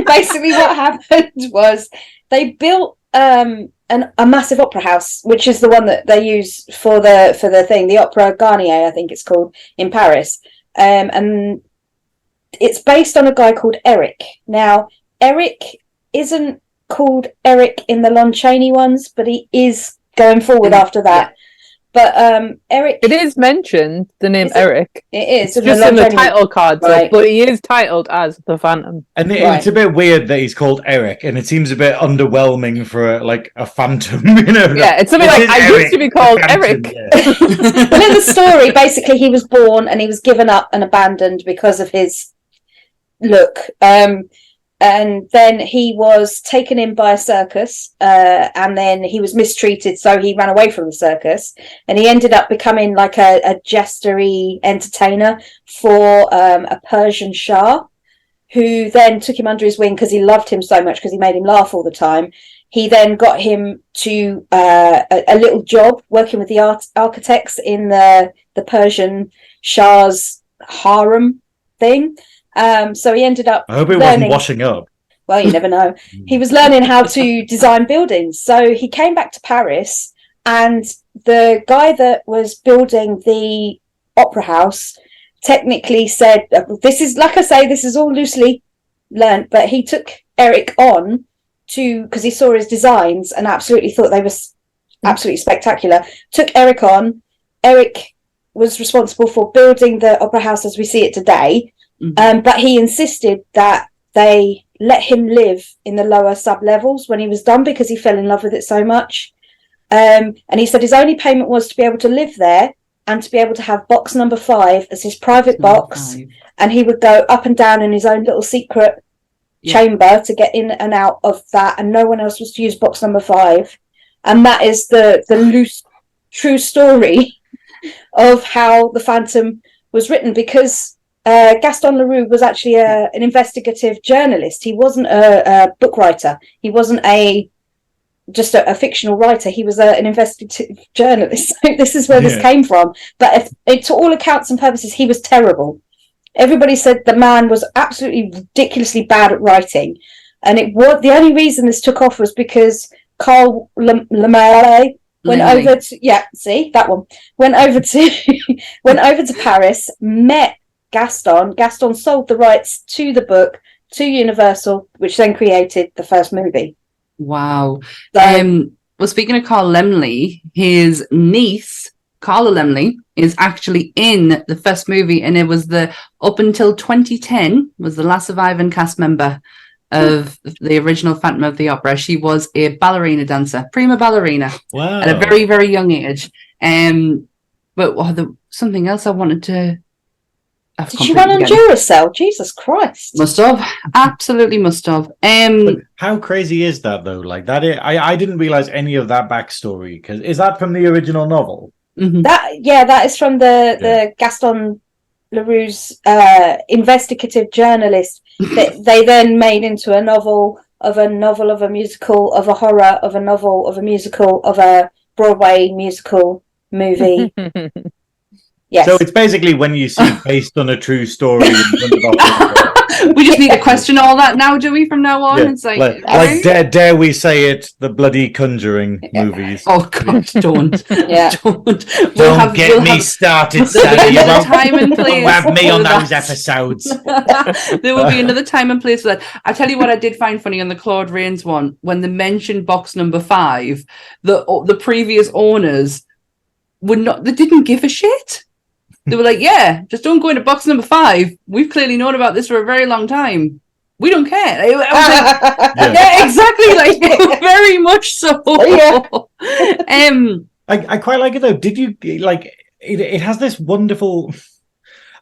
Basically, what happened was they built a massive opera house, which is the one that they use for the thing, the Opera Garnier, I think it's called, in Paris. And it's based on a guy called Eric. Now, Eric isn't called Eric in the Lon Chaney ones, but he is going forward after that. Yeah. But Eric... It is mentioned, the name Eric. It is. It's just in the title card, right. But he is titled as the Phantom. And it's a bit weird that he's called Eric, and it seems a bit underwhelming for a phantom, you know? Yeah, it's something like, I used to be called Eric. Yeah. Well, in the story, basically, he was born and he was given up and abandoned because of his look. And then he was taken in by a circus, and then he was mistreated, so he ran away from the circus, and he ended up becoming like a jestery entertainer for a Persian Shah, who then took him under his wing because he loved him so much because he made him laugh all the time. He then got him to a little job working with the architects in the Persian Shah's harem thing. So he ended up I hope it wasn't washing up. well, you never know. He was learning how to design buildings. So he came back to Paris, and the guy that was building the opera house technically said, this is, like I say, this is all loosely learnt, but he took Eric on because he saw his designs and absolutely thought they were absolutely spectacular. Took Eric on. Eric was responsible for building the opera house as we see it today, but he insisted that they let him live in the lower sub-levels when he was done, because he fell in love with it so much. And he said his only payment was to be able to live there and to be able to have box number 5 as his private box. And he would go up and down in his own little secret chamber to get in and out of that, and no one else was to use box number 5. And that is the loose, true story of how the Phantom was written, because Gaston Leroux was actually an investigative journalist. He wasn't a book writer. He wasn't just a fictional writer. He was an investigative journalist. So this is where this came from. But to all accounts and purposes, he was terrible. Everybody said the man was absolutely ridiculously bad at writing, and the only reason this took off was because Carl Lemay went over to Paris, met Gaston. Gaston sold the rights to the book to Universal, which then created the first movie. Wow. Well, speaking of Carl Laemmle, his niece, Carla Laemmle, is actually in the first movie, and it was up until 2010 was the last surviving cast member of the original Phantom of the Opera. She was a ballerina dancer, prima ballerina, at a very, very young age. But something else I wanted to... Did she run on Duracell? Jesus Christ. Must have. Absolutely must have. But how crazy is that, though? Like that, I didn't realize any of that backstory. Because is that from the original novel? Mm-hmm. That is from the Gaston Leroux's investigative journalist that they then made into a novel of a musical, of a horror, of a novel, of a musical, of a Broadway musical movie. Yes. So it's basically when you see based on a true story in front of we just need to question all that now, do we, from now on? Yeah. It's like dare we say it, the bloody Conjuring movies. Oh God, don't. Don't get me started, Sally. You won't have me on those episodes. There will be another time and place for that. I tell you what I did find funny on the Claude Rains one, when they mentioned box number 5, the previous owners they didn't give a shit. They were like, yeah, just don't go into box number 5. We've clearly known about this for a very long time. We don't care. I was like, yeah, exactly. Like, very much so. I quite like it, though. Did you, like, it has this wonderful...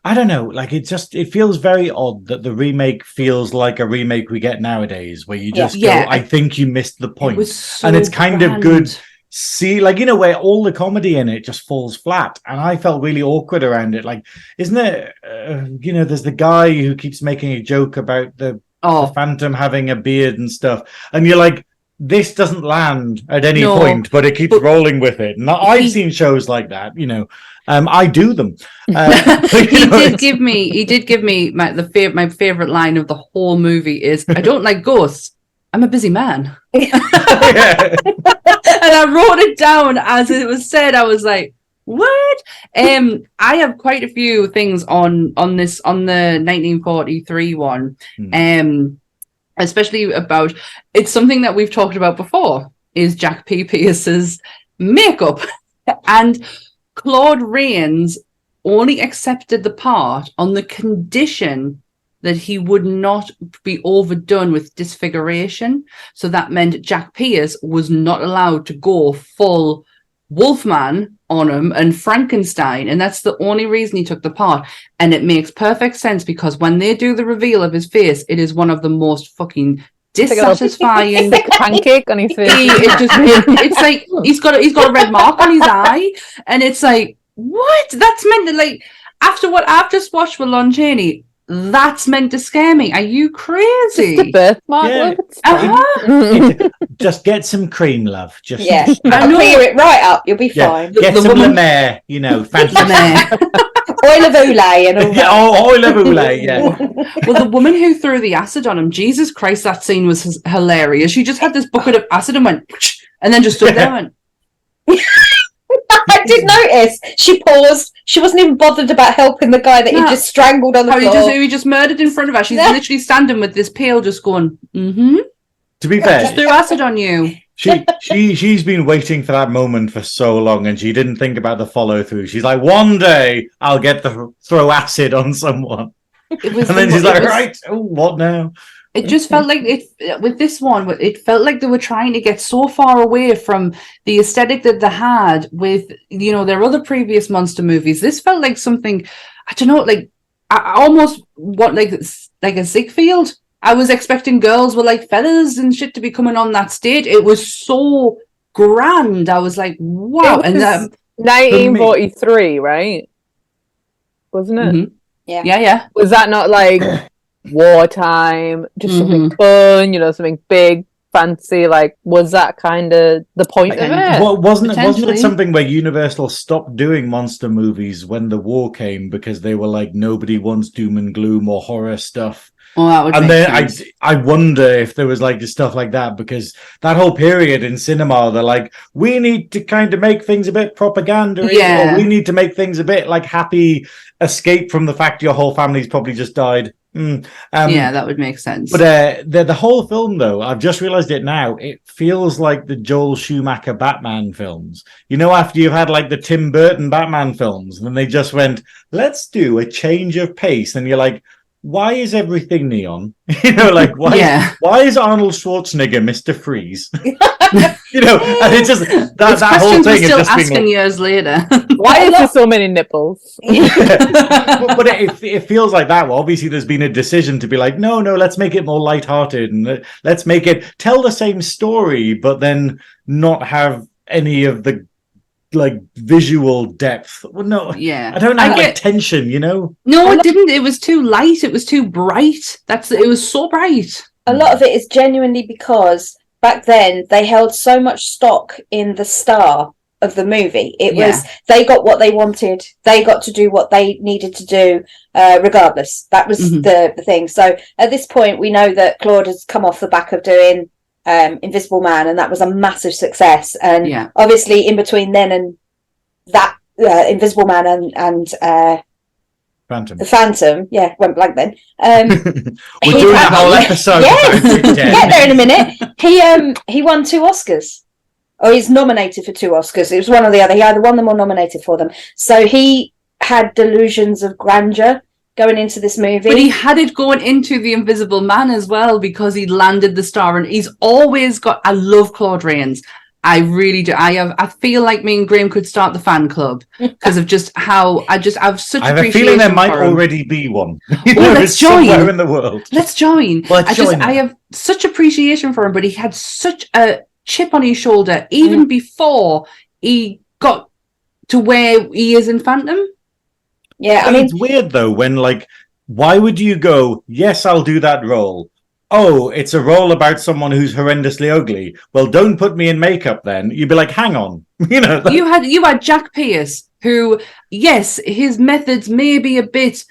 I don't know, like, it feels very odd that the remake feels like a remake we get nowadays, where you just go, I think you missed the point. And it's kind of good... See, like, where all the comedy in it just falls flat, and I felt really awkward around it. Like, isn't it? There's the guy who keeps making a joke about the Phantom having a beard and stuff, and you're like, this doesn't land at any point, but it keeps rolling with it. And I've seen shows like that. I do them. He did give me my favorite line of the whole movie is, "I don't like ghosts. I'm a busy man." And I wrote it down as it was said. I was like, what? I have quite a few things on the 1943 one. Especially about, it's something that we've talked about before, is Jack P. Pierce's makeup. And Claude Rains only accepted the part on the condition that he would not be overdone with disfiguration. So that meant Jack Pierce was not allowed to go full Wolfman on him and Frankenstein. And that's the only reason he took the part. And it makes perfect sense, because when they do the reveal of his face, it is one of the most fucking dissatisfying pancake on his face. It's like he's got a red mark on his eye, and it's like, what? That's meant to, like, after what I've just watched with Lon Chaney, that's meant to scare me. Are you crazy? Just a birthmark. Just get some cream, love. Just clear it right up. You'll be fine. Get some Lemaire, Phantom. Oil of Olay and all Yeah, that. oil of Olay, yeah. Well, the woman who threw the acid on him, Jesus Christ, that scene was hilarious. She just had this bucket of acid and went, and then just stood there and went, I did notice. She paused. She wasn't even bothered about helping the guy that he just strangled on the floor. He just murdered in front of her. She's literally standing with this pail just going, To be fair, just threw acid on you. she's been waiting for that moment for so long, and she didn't think about the follow through. She's like, one day I'll get to throw acid on someone, and then she's like, right, what now? It just felt like with this one. It felt like they were trying to get so far away from the aesthetic that they had with their other previous monster movies. This felt like something, I don't know, like almost like a Ziegfeld. I was expecting girls with like feathers and shit to be coming on that stage. It was so grand. I was like, wow. And 1943, right? Wasn't it? Mm-hmm. Yeah. Was that not like wartime, just something fun, something big, fancy? Like, was that kind of the point of it? Well, wasn't it something where Universal stopped doing monster movies when the war came because they were like, nobody wants doom and gloom or horror stuff? Well, that would make sense. I wonder if there was like stuff like that, because that whole period in cinema, they're like, we need to kind of make things a bit propaganda, or we need to make things a bit like happy escape from the fact your whole family's probably just died. That would make sense. But the whole film, though, I've just realized it now, it feels like the Joel Schumacher Batman films. After you've had like the Tim Burton Batman films, and then they just went, let's do a change of pace, and you're like, why is everything neon? Why is Arnold Schwarzenegger Mr. Freeze? And it's just that whole thing is still just asking years later. Why is there so many nipples? but it feels like that. Well, obviously, there's been a decision to be like, no, let's make it more lighthearted, and let's make it tell the same story, but then not have any of the like visual depth. Well, no, I don't have like tension, No, it didn't. It was too light. It was too bright. It was so bright. A lot of it is genuinely because back then they held so much stock in the star of the movie. It was, they got what they wanted. They got to do what they needed to do, regardless. That was the thing. So at this point, we know that Claude has come off the back of doing Invisible Man, and that was a massive success. And obviously, in between then and that, Invisible Man and Phantom. The Phantom, went blank then. We're doing a whole episode. Get there in a minute. He won 2 Oscars. Or he's nominated for 2 Oscars. It was one or the other. He either won them or nominated for them. So he had delusions of grandeur going into this movie. But he had it going into The Invisible Man as well, because he landed the star, and he's always got... I love Claude Rains. I really do. I feel like me and Graeme could start the fan club because of just how I've such appreciation. I have a feeling there might already be one. Let's join. Somewhere in the world. Let's join. I have such appreciation for him, but he had such a chip on his shoulder even before he got to where he is in Phantom. Yeah, I mean, it's weird though when why would you go, yes, I'll do that role? Oh, it's a role about someone who's horrendously ugly. Well, don't put me in makeup then. You'd be like, hang on. You had Jack Pierce, who, yes, his methods may be a bit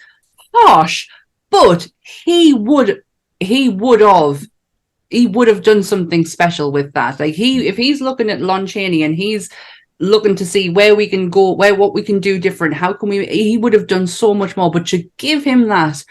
harsh, but he would have done something special with that. Like if he's looking at Lon Chaney and he's looking to see where we can go, what we can do different, he would have done so much more. But to give him that,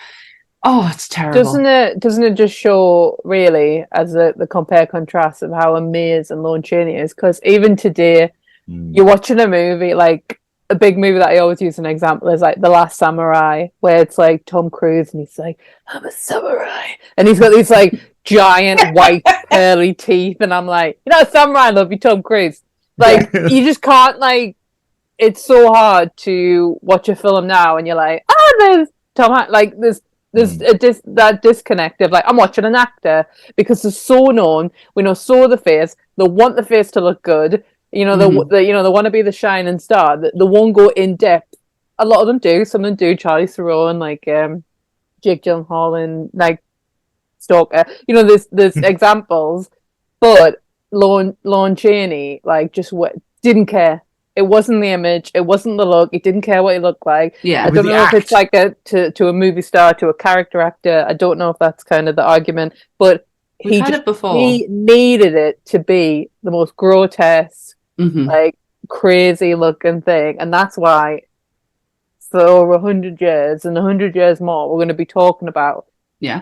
it's terrible. Doesn't it just show really as the compare contrast of how amazing Lon Chaney is? Because even today, you're watching a movie, like a big movie that I always use an example is like The Last Samurai, where it's like Tom Cruise and he's like, I'm a samurai, and he's got these like giant white curly teeth, and I'm like, samurai, I love you, Tom Cruise. Like, you just can't, like, it's so hard to watch a film now and you're like, there's Tom, like, there's that disconnect of, like, I'm watching an actor because they're so known, we know the face, they want the face to look good, they want to be the shining star, they won't go in depth. A lot of them do, some of them do, Charlize Theron, like, Jake Gyllenhaal and, like, Stalker, there's examples, but Lon Chaney, like, just didn't care. It wasn't the image. It wasn't the look. It didn't care what he looked like. Yeah. I don't know if it's like to a movie star, to a character actor. I don't know if that's kind of the argument, but We've had it before. He needed it to be the most grotesque, like crazy looking thing, and that's why for over 100 years and 100 years more, we're going to be talking about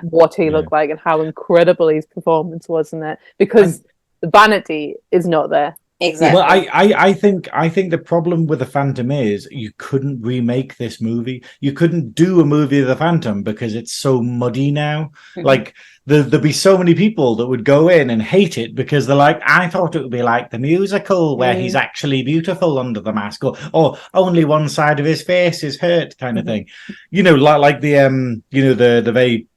what he looked like and how incredible his performance was in it, because the vanity is not there. Exactly. Well, I think the problem with the Phantom is you couldn't remake this movie. You couldn't do a movie of the Phantom because it's so muddy now. Like there'd be so many people that would go in and hate it because they're like, I thought it would be like the musical where he's actually beautiful under the mask, or only one side of his face is hurt, kind of thing. You know, like the the very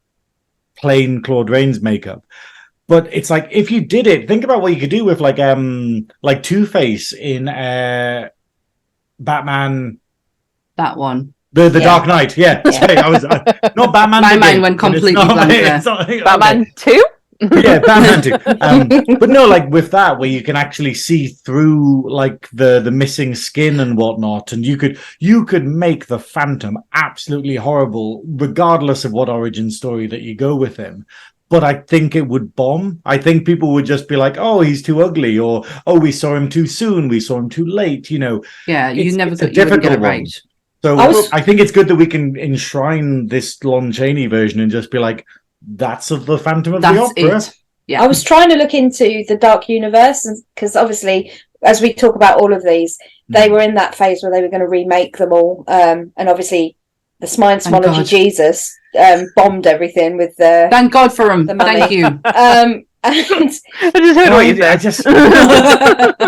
plain Claude Rains makeup. But it's like, if you did it, think about what you could do with like Two-Face in Batman. That one. The Dark Knight, Sorry, I was not Batman. My mind went completely blank there. Batman 2? Yeah, Batman 2. But no, like with that, where you can actually see through like the missing skin and whatnot, and you could make the Phantom absolutely horrible, regardless of what origin story that you go with him. But I think it would bomb. I think people would just be like, "Oh, he's too ugly," or "Oh, we saw him too soon. We saw him too late." You know. Yeah, you never it's a got, you wouldn't get it difficult right. one. So I think it's good that we can enshrine this Lon Chaney version and just be like, that's the Phantom of the Opera. It. Yeah. I was trying to look into the Dark Universe, because obviously, as we talk about all of these, they were in that phase where they were going to remake them all. And obviously, the Smology Jesus bombed everything with the... Thank God for him. The mummy. Thank you. And I just heard what you said.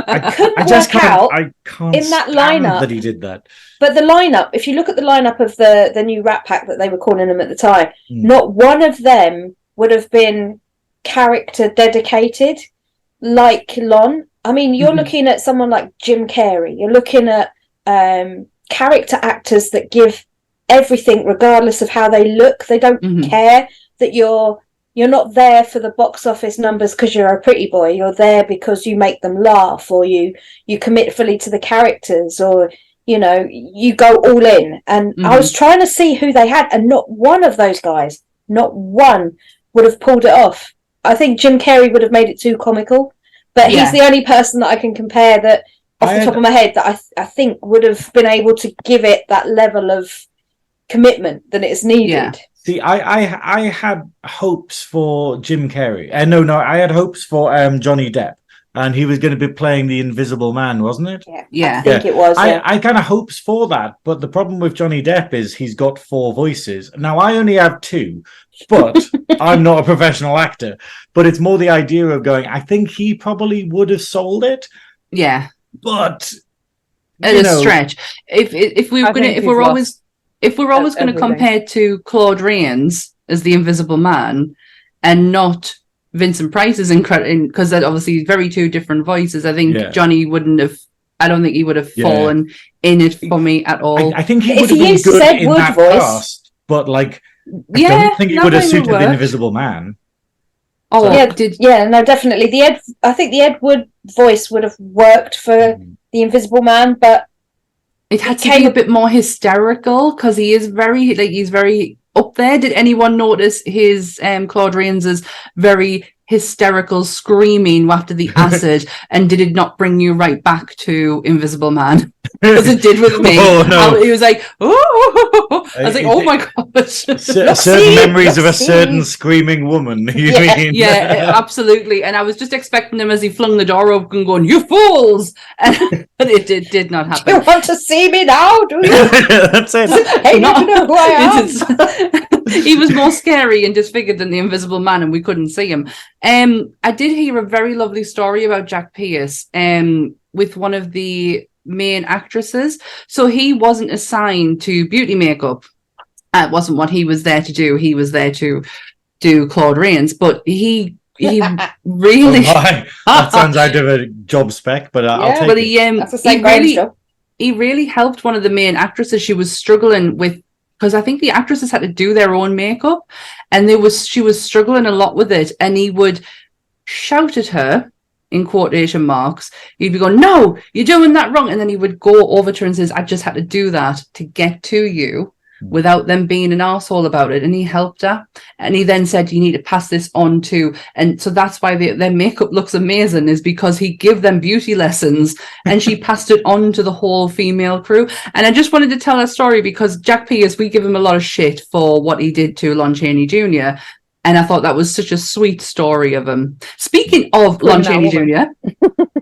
I can't in that stand lineup that he did that. But the lineup, if you look at the lineup of the new Rat Pack that they were calling them at the time, not one of them would have been character dedicated like Lon. I mean, you're looking at someone like Jim Carrey. You're looking at character actors that give everything regardless of how they look. They don't care that you're not there for the box office numbers because you're a pretty boy. You're there because you make them laugh, or you commit fully to the characters, or you go all in. And I was trying to see who they had, and not one of those guys, not one, would have pulled it off. I think Jim Carrey would have made it too comical, but he's the only person that I can compare that off the top of my head that I think would have been able to give it that level of commitment that it's needed. Yeah. See, I had hopes for Jim Carrey. No, I had hopes for Johnny Depp, and he was going to be playing the Invisible Man, wasn't it? Yeah. I think it was. I kind of hopes for that, but the problem with Johnny Depp is he's got 4 voices. Now, I only have 2, but I'm not a professional actor. But it's more the idea of going, I think he probably would have sold it. Yeah. But at a stretch. If we're always going to compare to Claude Rains as the Invisible Man and not Vincent Price's because that obviously very 2 different voices. I think Johnny wouldn't have. I don't think he would have fallen in it for me at all. I think he would have been good in that cast, but like, I don't think he would have suited the Invisible Man. Oh, no, definitely. I think the Ed Wood voice would have worked for the Invisible Man, but it had to be a bit more hysterical because he's very up there. Did anyone notice his Claude Rains's very hysterical screaming after the acid, and did it not bring you right back to Invisible Man? Because it did with me. Oh, no. He was like, oh! I was like, oh my gosh. Certain memories of a certain screaming woman. You mean? Yeah, absolutely. And I was just expecting him as he flung the door open going, you fools! But it did not happen. You want to see me now, do you? That's it. Hey, you know who I am. He was more scary and disfigured than the Invisible Man, and we couldn't see him. I did hear a very lovely story about Jack Pierce with one of the main actresses. So he wasn't assigned to beauty makeup. It wasn't what he was there to do. He was there to do Claude Rains, but he really that sounds out of a job spec, but I'll take it. That's the same he really helped one of the main actresses. She was struggling with, because I think the actresses had to do their own makeup, and she was struggling a lot with it, and he would shout at her, in quotation marks, he'd be going, no, you're doing that wrong. And then he would go over to her and says, I just had to do that to get to you without them being an arsehole about it. And he helped her. And he then said, you need to pass this on to, and so that's why their makeup looks amazing, is because he gave them beauty lessons and she passed it on to the whole female crew. And I just wanted to tell that story because Jack Pierce, we give him a lot of shit for what he did to Lon Chaney Jr. And I thought that was such a sweet story of him. Speaking of Lon Chaney Jr.,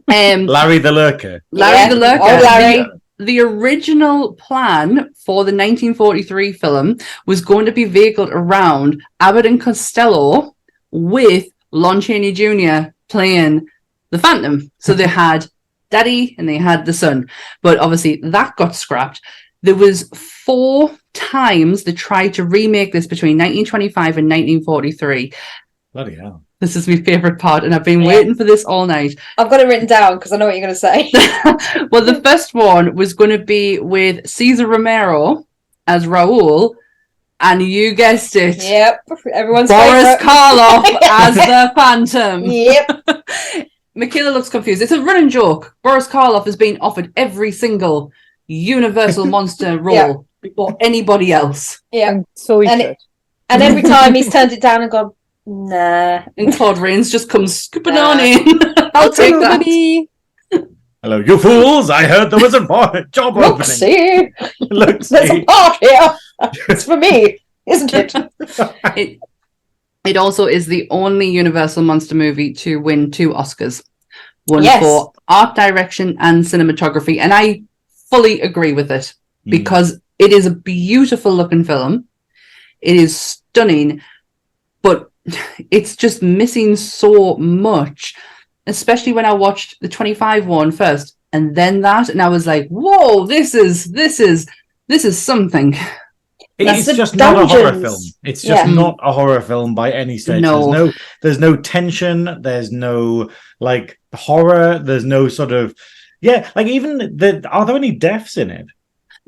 Larry the Lurker. Larry the Lurker. Oh, Larry. The original plan for the 1943 film was going to be vehicled around Abbott and Costello with Lon Chaney Jr. playing the Phantom. So they had Daddy and they had the son. But obviously that got scrapped. There was 4 times they tried to remake this between 1925 and 1943. Bloody hell. This is my favourite part, and I've been waiting for this all night. I've got it written down because I know what you're going to say. Well, the first one was going to be with Cesar Romero as Raul, and you guessed it. Yep. Everyone's Boris favourite. Karloff as the Phantom. Yep. Michaela looks confused. It's a running joke. Boris Karloff has been offered every single Universal Monster role before anybody else. Yeah. And so he should. And every time he's turned it down and gone, nah. And Claude Rains just comes scooping on in. I'll take that. Hello, you fools! I heard there was a job opening. Look-see. Look-see. There's a part here. It's for me, isn't it? It also is the only Universal Monster movie to win 2 Oscars. One Yes. for art direction and cinematography. And I fully agree with it because it is a beautiful looking film. It is stunning, but it's just missing so much, especially when I watched the 25 one first and then that, and I was like, whoa, this is something. It's just not a horror film. It's just not a horror film by any stretch. No. There's no tension. There's no like horror. There's no sort of even are there any deaths in it?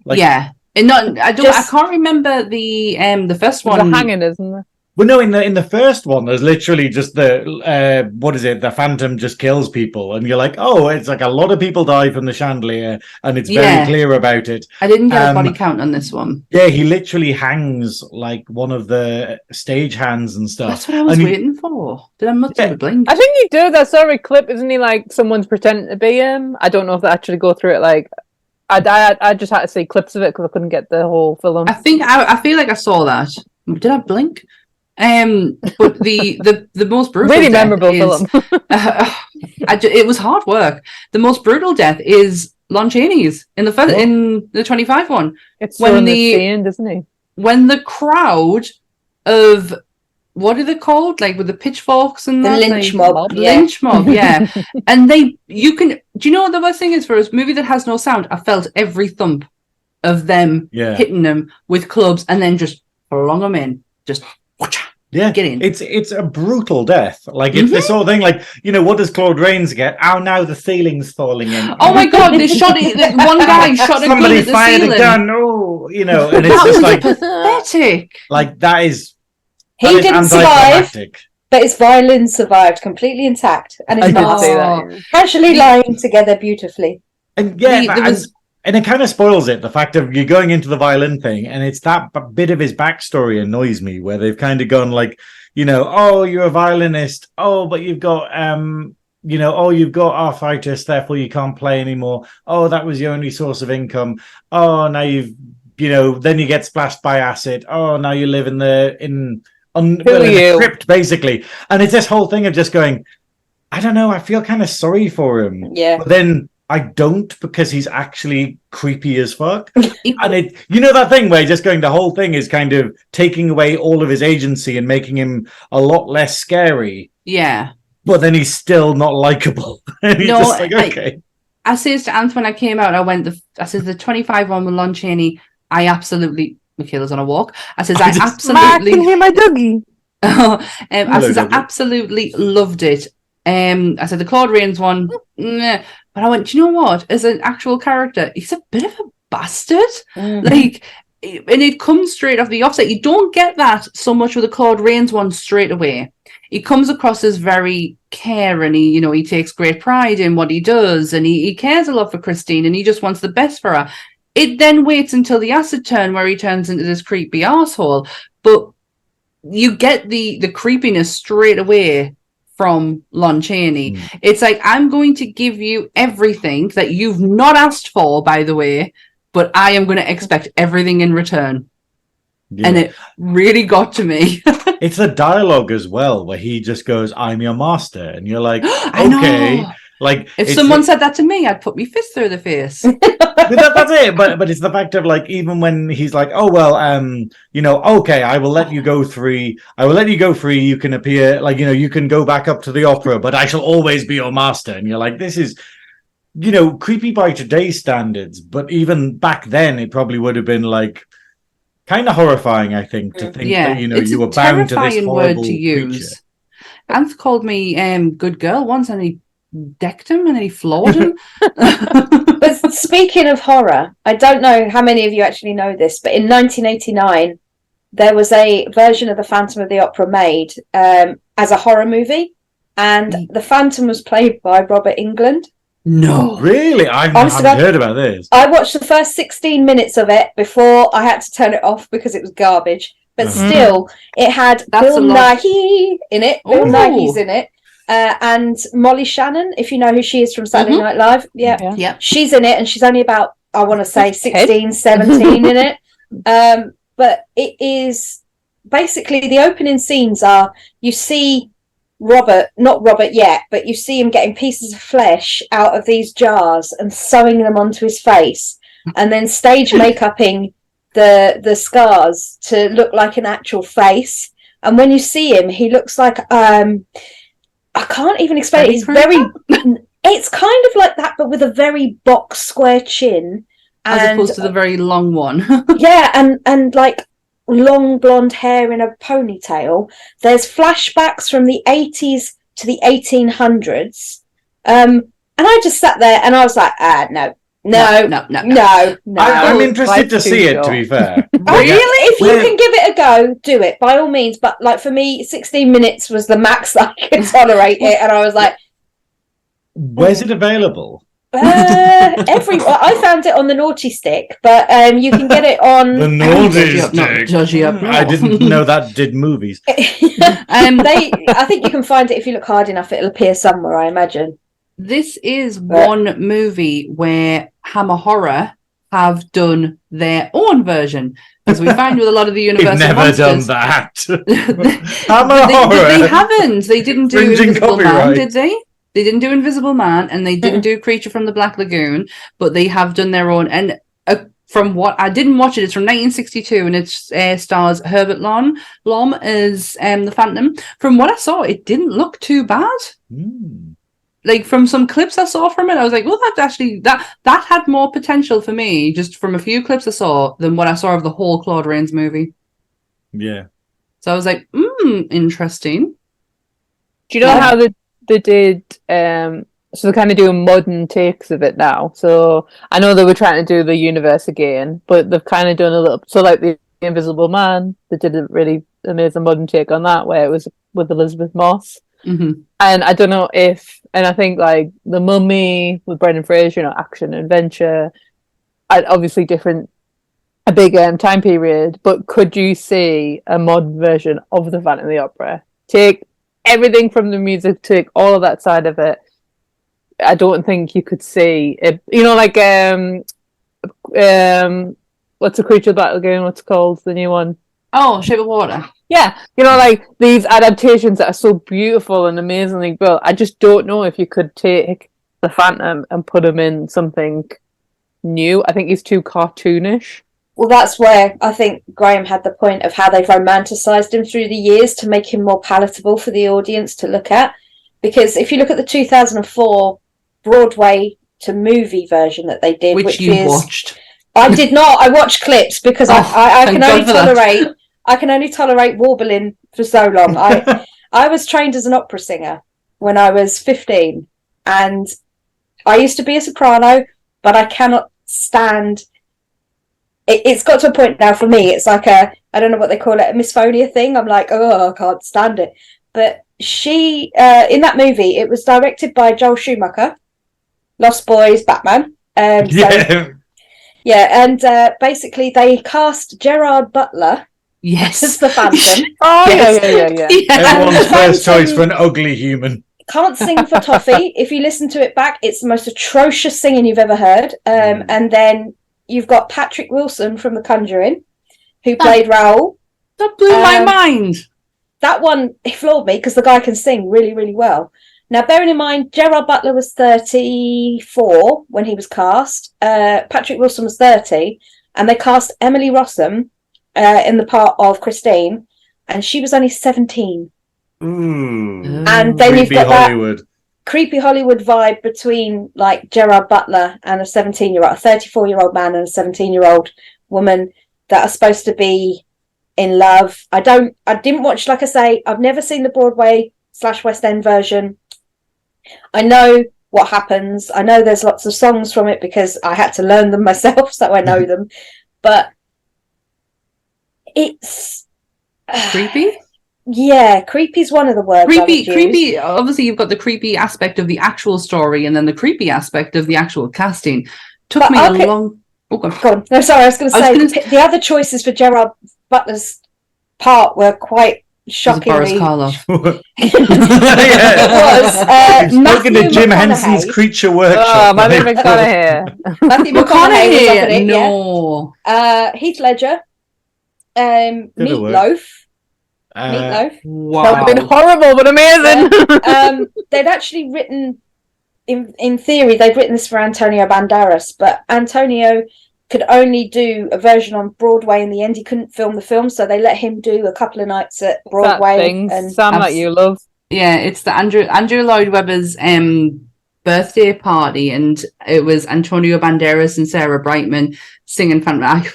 Like, yeah, and not I can't remember the first one. There's a hanging, isn't there? Well, no, in the first one, there's literally just the what is it? The Phantom just kills people, and you're like, oh, it's like a lot of people die from the chandelier, and it's very clear about it. I didn't get a body count on this one. Yeah, he literally hangs like one of the stage hands and stuff. That's what I was waiting for. Did I must have blinked? I think he did that sorry clip, isn't he? Like someone's pretending to be him. I don't know if they actually go through it. Like I just had to see clips of it because I couldn't get the whole film. I think I feel like I saw that. Did I blink? But the most brutal really death memorable is, film. it was hard work. The most brutal death is Lon Chaney's in the first, in the 25 one. It's when the end, isn't he? When the crowd of what are they called? Like with the pitchforks and the lynch mob. Lynch mob, yeah. And do you know what the worst thing is for a movie that has no sound? I felt every thump of them hitting them with clubs and then just flung them in. Just get in. It's a brutal death. Like it's this sort of thing. Like, you know, what does Claude Rains get? Oh, now the ceiling's falling in. Oh my god, they shot it. One guy shot a gun Somebody at the fired ceiling. a gun. Oh, you know, and it's just like pathetic. Like that is. He didn't survive, but his violin survived completely intact, and his mask casually lying together beautifully. And and it kind of spoils it, the fact of you going into the violin thing, and it's that bit of his backstory annoys me, where they've kind of gone like, you know, oh, you're a violinist, oh, but you've got, you know, oh, you've got arthritis, therefore you can't play anymore. Oh, that was your only source of income. Oh, now you've, you know, then you get splashed by acid. Oh, now you live in a crypt, basically. And it's this whole thing of just going, I don't know, I feel kind of sorry for him. Yeah. But then I don't, because he's actually creepy as fuck. And it, you know, that thing where just going, the whole thing is kind of taking away all of his agency and making him a lot less scary. Yeah. But then he's still not likable. And he's just like, okay. I said to Ant when I came out, I said the 25 one with Lon Chaney, Michaela's on a walk. I said I absolutely can hear my doggy. I absolutely loved it. I said the Claude Rains one, but I went, do you know what? As an actual character, he's a bit of a bastard. Like, and it comes straight off the offset. You don't get that so much with the Claude Rains one straight away. he comes across as very caring. He takes great pride in what he does, and he cares a lot for Christine, and he just wants the best for her. It then waits until the acid turn where he turns into this creepy arsehole. But you get the creepiness straight away from Lon Chaney. It's like, I'm going to give you everything that you've not asked for, by the way, but I am going to expect everything in return. Yeah. And it really got to me. It's the dialogue as well, where he just goes, "I'm your master," and you're like, okay. Like, if someone said that to me, I'd put my fist through the face. That's it. But it's the fact of, like, even when he's like, "Oh well, okay, I will let you go free. You can appear, like, you can go back up to the opera, but I shall always be your master." And you're like, this is, creepy by today's standards, but even back then, it probably would have been like kind of horrifying, I think, to think that you were bound to this horrible word to use. creature. Anth called me good girl once, and he decked him and he floored him. But speaking of horror, I don't know how many of you actually know this, but in 1989 there was a version of the Phantom of the Opera made as a horror movie, and the Phantom was played by Robert Englund. No, really? I haven't heard about this. I watched the first 16 minutes of it before I had to turn it off because it was garbage, but still it had Bill Nighy in it. Bill Nighy's in it. And Molly Shannon, if you know who she is from Saturday Night Live. Yeah. She's in it, and she's only about, I want to say, 16, 17 in it. But it is basically, the opening scenes are, you see not Robert yet, but you see him getting pieces of flesh out of these jars and sewing them onto his face, and then stage make-upping the scars to look like an actual face. And when you see him, he looks like I can't even explain it. It's kind of like that, but with a very box square chin, as opposed to the very long one. Yeah, and like long blonde hair in a ponytail. There's flashbacks from the 80s to the 1800s, and I just sat there and I was like, no. I'm interested to see it, to be fair. Really? If you can give it a go, do it, by all means. But like, for me, 16 minutes was the max that I could tolerate it, and I was like, where's it available? I found it on the Naughty Stick, but you can get it on the Naughty Stick. I didn't know that did movies. I think you can find it if you look hard enough. It'll appear somewhere, I imagine. This is one movie where Hammer Horror have done their own version, as we find with a lot of the Universal They've never monsters. done that. They haven't. They didn't do Invisible Man, did they? They didn't do Invisible Man, and they didn't do Creature from the Black Lagoon, but they have done their own. And from what I didn't watch it, it's from 1962, and it stars Herbert Lom as the Phantom. From what I saw, it didn't look too bad. Like, from some clips I saw from it, I was like, well, that had more potential for me, just from a few clips I saw, than what I saw of the whole Claude Rains movie. Yeah. So I was like, interesting. Do you know how they did, so they're kind of doing modern takes of it now. So I know they were trying to do the universe again, but they've kind of done a little, so like the Invisible Man, they did a really amazing modern take on that, where it was with Elizabeth Moss. And I don't know and I think like The Mummy with Brendan Fraser, action adventure, obviously a big time period, but could you see a modern version of the Phantom of the Opera? Take everything from the music, take all of that side of it. I don't think you could see it, like what's the Creature of the Black Lagoon, what's it called, the new one? Oh, Shape of Water. Yeah, like these adaptations that are so beautiful and amazingly built. I just don't know if you could take the Phantom and put him in something new. I think he's too cartoonish. Well, that's where I think Graeme had the point of how they've romanticised him through the years to make him more palatable for the audience to look at. Because if you look at the 2004 Broadway to movie version that they did, which you watched. I did not. I watched clips because I can only tolerate warbling for so long. I was trained as an opera singer when I was 15, and I used to be a soprano, but I cannot stand. It's got to a point now for me. It's like I don't know what they call it, a misphonia thing. I'm like, I can't stand it. But she in that movie, it was directed by Joel Schumacher, Lost Boys, Batman. And basically they cast Gerard Butler as the Phantom. Everyone's first choice for an ugly human. Can't sing for toffee. If you listen to it back, it's the most atrocious singing you've ever heard. And then you've got Patrick Wilson from The Conjuring, who played Raoul. That blew my mind. That one floored me because the guy can sing really, really well. Now, bearing in mind, Gerard Butler was 34 when he was cast. Patrick Wilson was 30. And they cast Emily Rossum in the part of Christine. And she was only 17. And then you've got that creepy Hollywood vibe between like Gerard Butler and a 34-year-old man and a 17-year-old woman that are supposed to be in love. I didn't watch, like I say, I've never seen the Broadway/West End version. I know what happens. I know there's lots of songs from it because I had to learn them myself, so I know them. But it's creepy. Yeah, creepy is one of the words. Creepy. Obviously, you've got the creepy aspect of the actual story, and then the creepy aspect of the actual casting. Took me a long. Oh, go on. No, sorry, I was going to say the other choices for Gerard Butler's part were quite shockingly. Boris Karloff. It was. Spoken to Jim Henson's Creature Workshop. Oh, Matthew McConaughey. Matthew McConaughey. No. Heath Ledger. Meatloaf. Wow. That would have been horrible, but amazing. They'd actually written, in theory, they'd written this for Antonio Banderas, but Antonio could only do a version on Broadway in the end. He couldn't film the film, so they let him do a couple of nights at Broadway. And Sam that you love. Yeah, it's the Andrew Lloyd Webber's birthday party, and it was Antonio Banderas and Sarah Brightman singing Phantom. I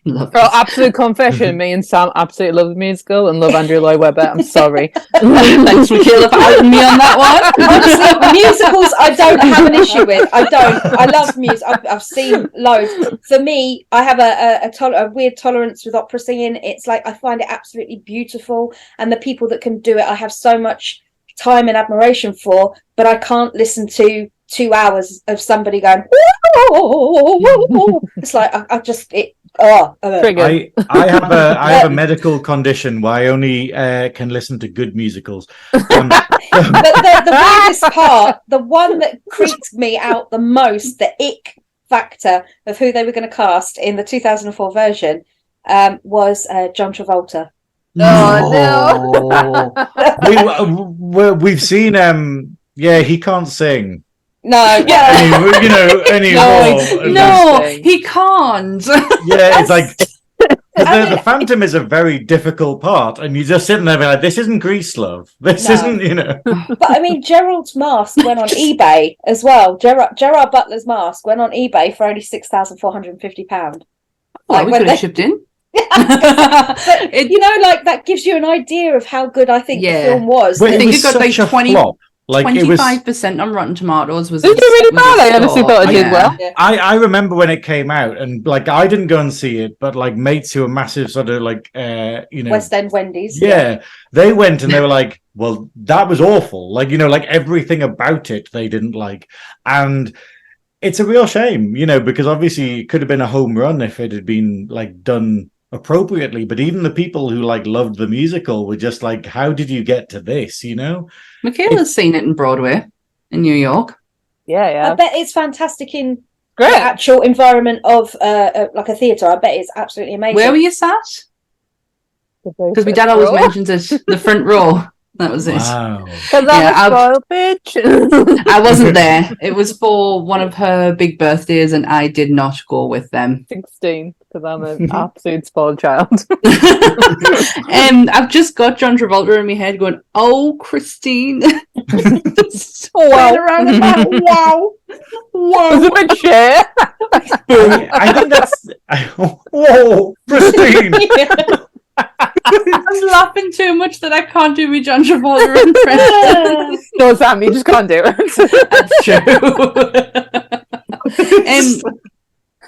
love it. Absolute confession, me and Sam absolutely love the musical and love Andrew Lloyd Webber. I'm sorry. Thanks, Michaela, for outing me on that one. Honestly, musicals I don't have an issue with. I love music. I've seen loads. For me, I have a weird tolerance with opera singing. It's like I find it absolutely beautiful, and the people that can do it, I have so much time and admiration for, but I can't listen to 2 hours of somebody going it's like I have a medical condition where I only can listen to good musicals. But the weirdest part, the one that creeped me out the most, the ick factor of who they were going to cast in the 2004 version was John Travolta. Oh no. We've seen he can't sing. No, he can't. Yeah, it's like the Phantom is a very difficult part, and you're just sitting there being like, this isn't Grease, love. This isn't, But I mean, Gerald's mask went on eBay as well. Gerard Butler's mask went on eBay for only £6,450. Well, we could have shipped in. But, that gives you an idea of how good I think the film was. But I think it got like 25% on Rotten Tomatoes. Was it really bad? I honestly thought it did well. I remember when it came out, and like I didn't go and see it, but like mates who are massive sort of like West End Wendy's. Yeah, they went and they were like, well, that was awful. Like like everything about it they didn't like, and it's a real shame, because obviously it could have been a home run if it had been like done appropriately, but even the people who like loved the musical were just like, how did you get to this? Michaela's seen it in Broadway in New York. Yeah. I bet it's fantastic in the actual environment of like a theatre. I bet it's absolutely amazing. Where were you sat? Because my dad always mentions it, the front row. That was it. Wow. Because I'm a spoiled bitch. I wasn't there. It was for one of her big birthdays, and I did not go with them. 16, because I'm an absolute spoiled child. I've just got John Travolta in my head going, "Oh, Christine." Wow. Around about. Wow. Was it a chair? I think that's whoa, Christine. I'm laughing too much that I can't do my John Travolta impression. No, Sam, you just can't do it. That's true.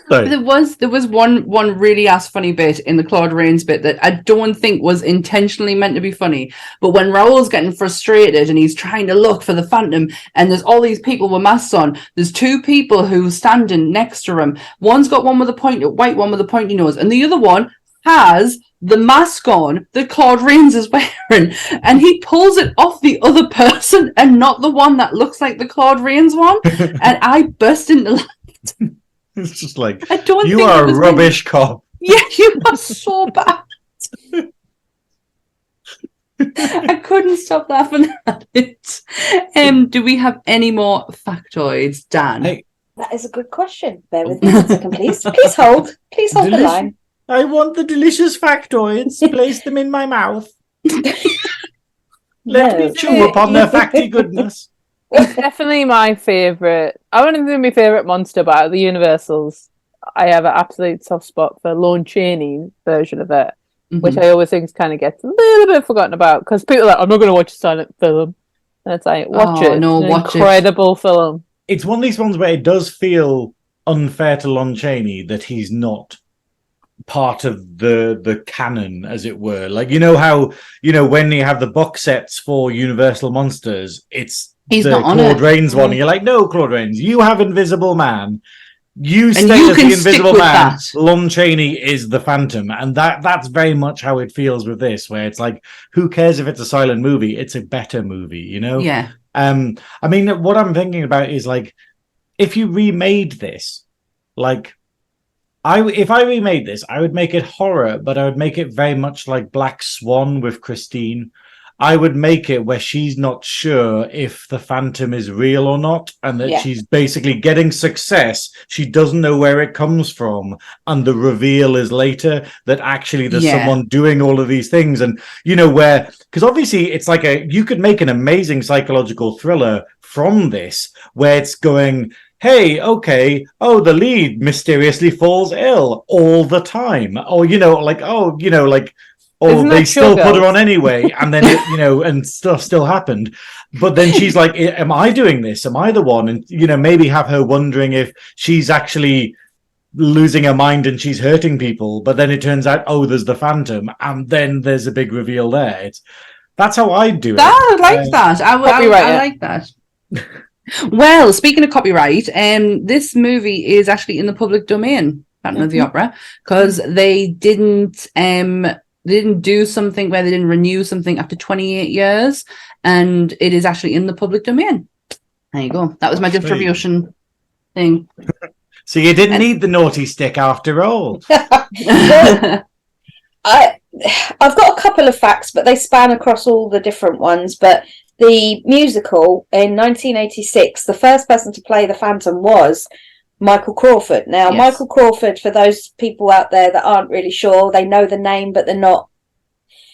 Sorry. There was one really ass funny bit in the Claude Rains bit that I don't think was intentionally meant to be funny. But when Raoul's getting frustrated and he's trying to look for the Phantom, and there's all these people with masks on, there's two people who are standing next to him. One's got one with a white one with a pointy nose, and the other one has the mask on that Claude Rains is wearing, and he pulls it off the other person and not the one that looks like the Claude Rains one. And I burst into laughter. It's just like, I don't you think are it a was rubbish cop. Yeah, you are so bad. I couldn't stop laughing at it. Do we have any more factoids, Dan? Hey. That is a good question. Bear with me 1 second, please. Please hold the line. I want the delicious factoids. Place them in my mouth. Let me chew upon their facty goodness. It's definitely my favourite. I wouldn't think my favourite monster, but out of the Universals, I have an absolute soft spot for Lon Chaney's version of it, which I always think kind of gets a little bit forgotten about because people are like, I'm not going to watch a silent film. And it's like, watch it. No, it's an watch incredible film. It's one of these ones where it does feel unfair to Lon Chaney that he's not part of the canon, as it were. Like, you know how, when you have the box sets for Universal Monsters, he's the not on Claude it. Rains one. And you're like, no, Claude Rains, you have Invisible Man. You stay you as can the stick Invisible with Man. that. Lon Chaney is the Phantom. And that's very much how it feels with this, where it's like, who cares if it's a silent movie? It's a better movie, Yeah. I mean, what I'm thinking about is like, if you remade this, like, if I remade this, I would make it horror, but I would make it very much like Black Swan with Christine. I would make it where she's not sure if the Phantom is real or not, and that she's basically getting success. She doesn't know where it comes from, and the reveal is later that actually there's someone doing all of these things. And where, because obviously it's like you could make an amazing psychological thriller from this, where it's going, hey, okay, the lead mysteriously falls ill all the time, or or Isn't they that still Sugar? put her on anyway, and then and stuff still happened. But then she's like, am I doing this? Am I the one? And maybe have her wondering if she's actually losing her mind and she's hurting people. But then it turns out, there's the Phantom, and then there's a big reveal there. That's how I do it. I like that. I like that. Well, speaking of copyright, this movie is actually in the public domain, Phantom of the Opera, because they didn't do something where they didn't renew something after 28 years, and it is actually in the public domain. There you go. That was my distribution thing. So you didn't need the naughty stick after all. I've got a couple of facts, but they span across all the different ones. But the musical in 1986, the first person to play the Phantom was Michael Crawford. Now, Michael Crawford, for those people out there that aren't really sure, they know the name, but they're not.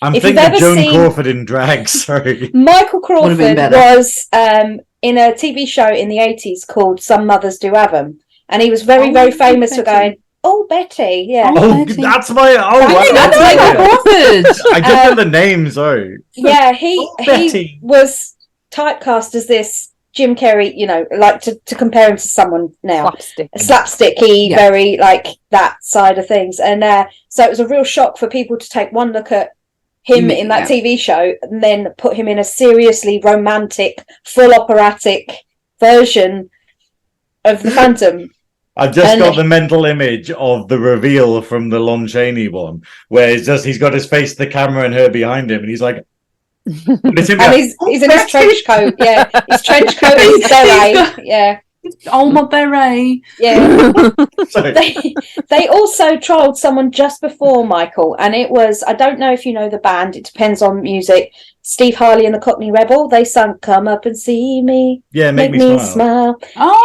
I'm thinking Joan Crawford in drag, sorry. Michael Crawford was in a TV show in the 80s called Some Mothers Do Have 'Em. And he was very, very famous for going, Betty, yeah. Betty. That's my, that's Michael Crawford. I don't know the name, sorry. Yeah, he was typecast as this Jim Carrey, like to compare him to someone now. Slapsticky, very like that side of things. And so it was a real shock for people to take one look at him in that TV show and then put him in a seriously romantic, full operatic version of the Phantom. I've just got the mental image of the reveal from the Lon Chaney one, where he's got his face to the camera and her behind him, and he's like, he's in his trench coat, his trench coat and his beret, my beret. Yeah. They also trolled someone just before Michael, and it was, I don't know if you know the band, it depends on music, Steve Harley and the Cockney Rebel. They sung "Come Up and See Me, Make me smile."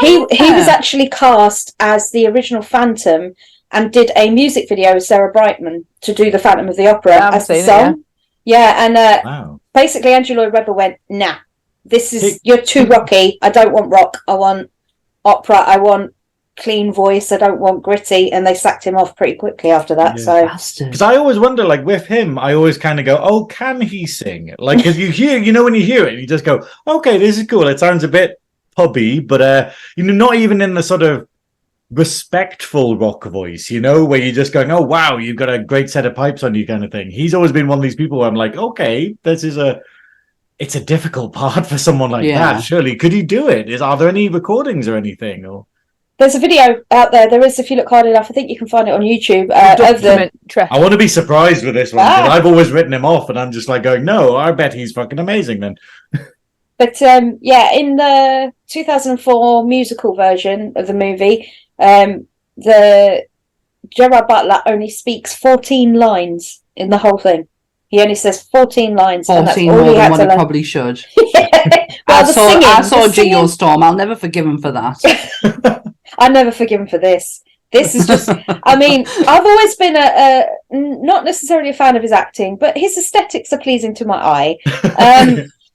He was actually cast as the original Phantom and did a music video with Sarah Brightman to do the Phantom of the Opera as the song. And basically Andrew Lloyd Webber went, nah, you're too rocky. I don't want rock. I want opera. I want clean voice. I don't want gritty. And they sacked him off pretty quickly after that. So because I always wonder, like with him, I always kind of go, can he sing? Like, because you hear, when you hear it, you just go, okay, this is cool. It sounds a bit pubby, but not even in the sort of respectful rock voice, you know, where you're just going, oh wow, you've got a great set of pipes on you kind of thing. He's always been one of these people where I'm like, okay, it's a difficult part for someone like that. Surely, could he do it? Are there any recordings or anything? Or there's a video out there. There is, if you look hard enough. I think you can find it on YouTube. I want to be surprised with this one because I've always written him off, and I'm just like going, no, I bet he's fucking amazing then. But in the 2004 musical version of the movie, the Gerard Butler only speaks 14 lines in the whole thing. He only says 14 lines. 14 more than what he probably should. Well, I saw Geostorm. I'll never forgive him for that. I never forgive him for this. This is just, I mean, I've always been not necessarily a fan of his acting, but his aesthetics are pleasing to my eye.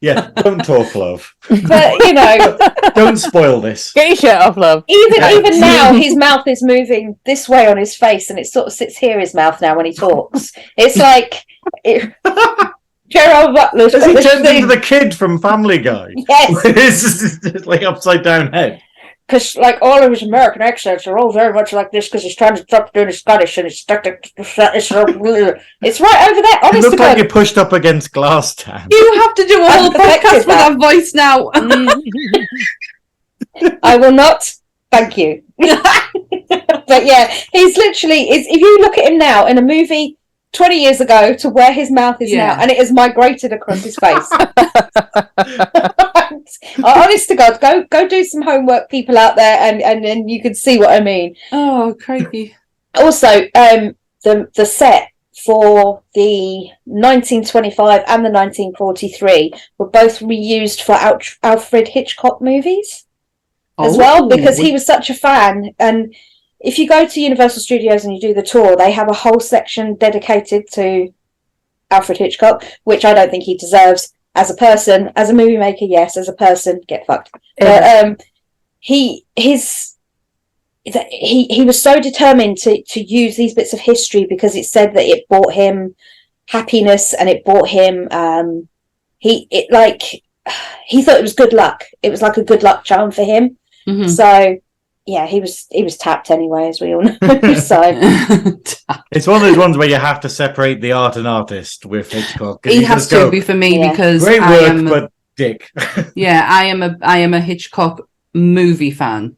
Yeah, don't talk, love. But, you know... Don't spoil this. Get your shirt off, love. Even now, his mouth is moving this way on his face, and it sort of sits here, his mouth, now, when he talks. It's like... Gerard Butler... Has he turned into the kid from Family Guy? Yes. It's like upside down head. Because, like, all of his American accents are all very much like this because he's trying to stop doing Scottish and it's stuck to... It's right over there, honest You look to like God. you're pushed up against glass, Tam. You have to do a whole podcast with that voice now. I will not. Thank you. But yeah, he's literally... if you look at him now in a movie 20 years ago to where his mouth is now, and it has migrated across his face. Honest to God, go do some homework, people out there, and you can see what I mean. Oh, crikey. Also, the set for the 1925 and the 1943 were both reused for Alfred Hitchcock movies as well, because he was such a fan. And if you go to Universal Studios and you do the tour, they have a whole section dedicated to Alfred Hitchcock, which I don't think he deserves as a person. As a movie maker, yes. As a person, get fucked. But he was so determined to use these bits of history because it said that it brought him happiness and it brought him he thought it was good luck. It was like a good luck charm for him. Mm-hmm. So yeah, he was tapped anyway, as we all know. So it's one of those ones where you have to separate the art and artist with Hitchcock. He has to be for me because great work, but dick. Yeah, I am a Hitchcock movie fan.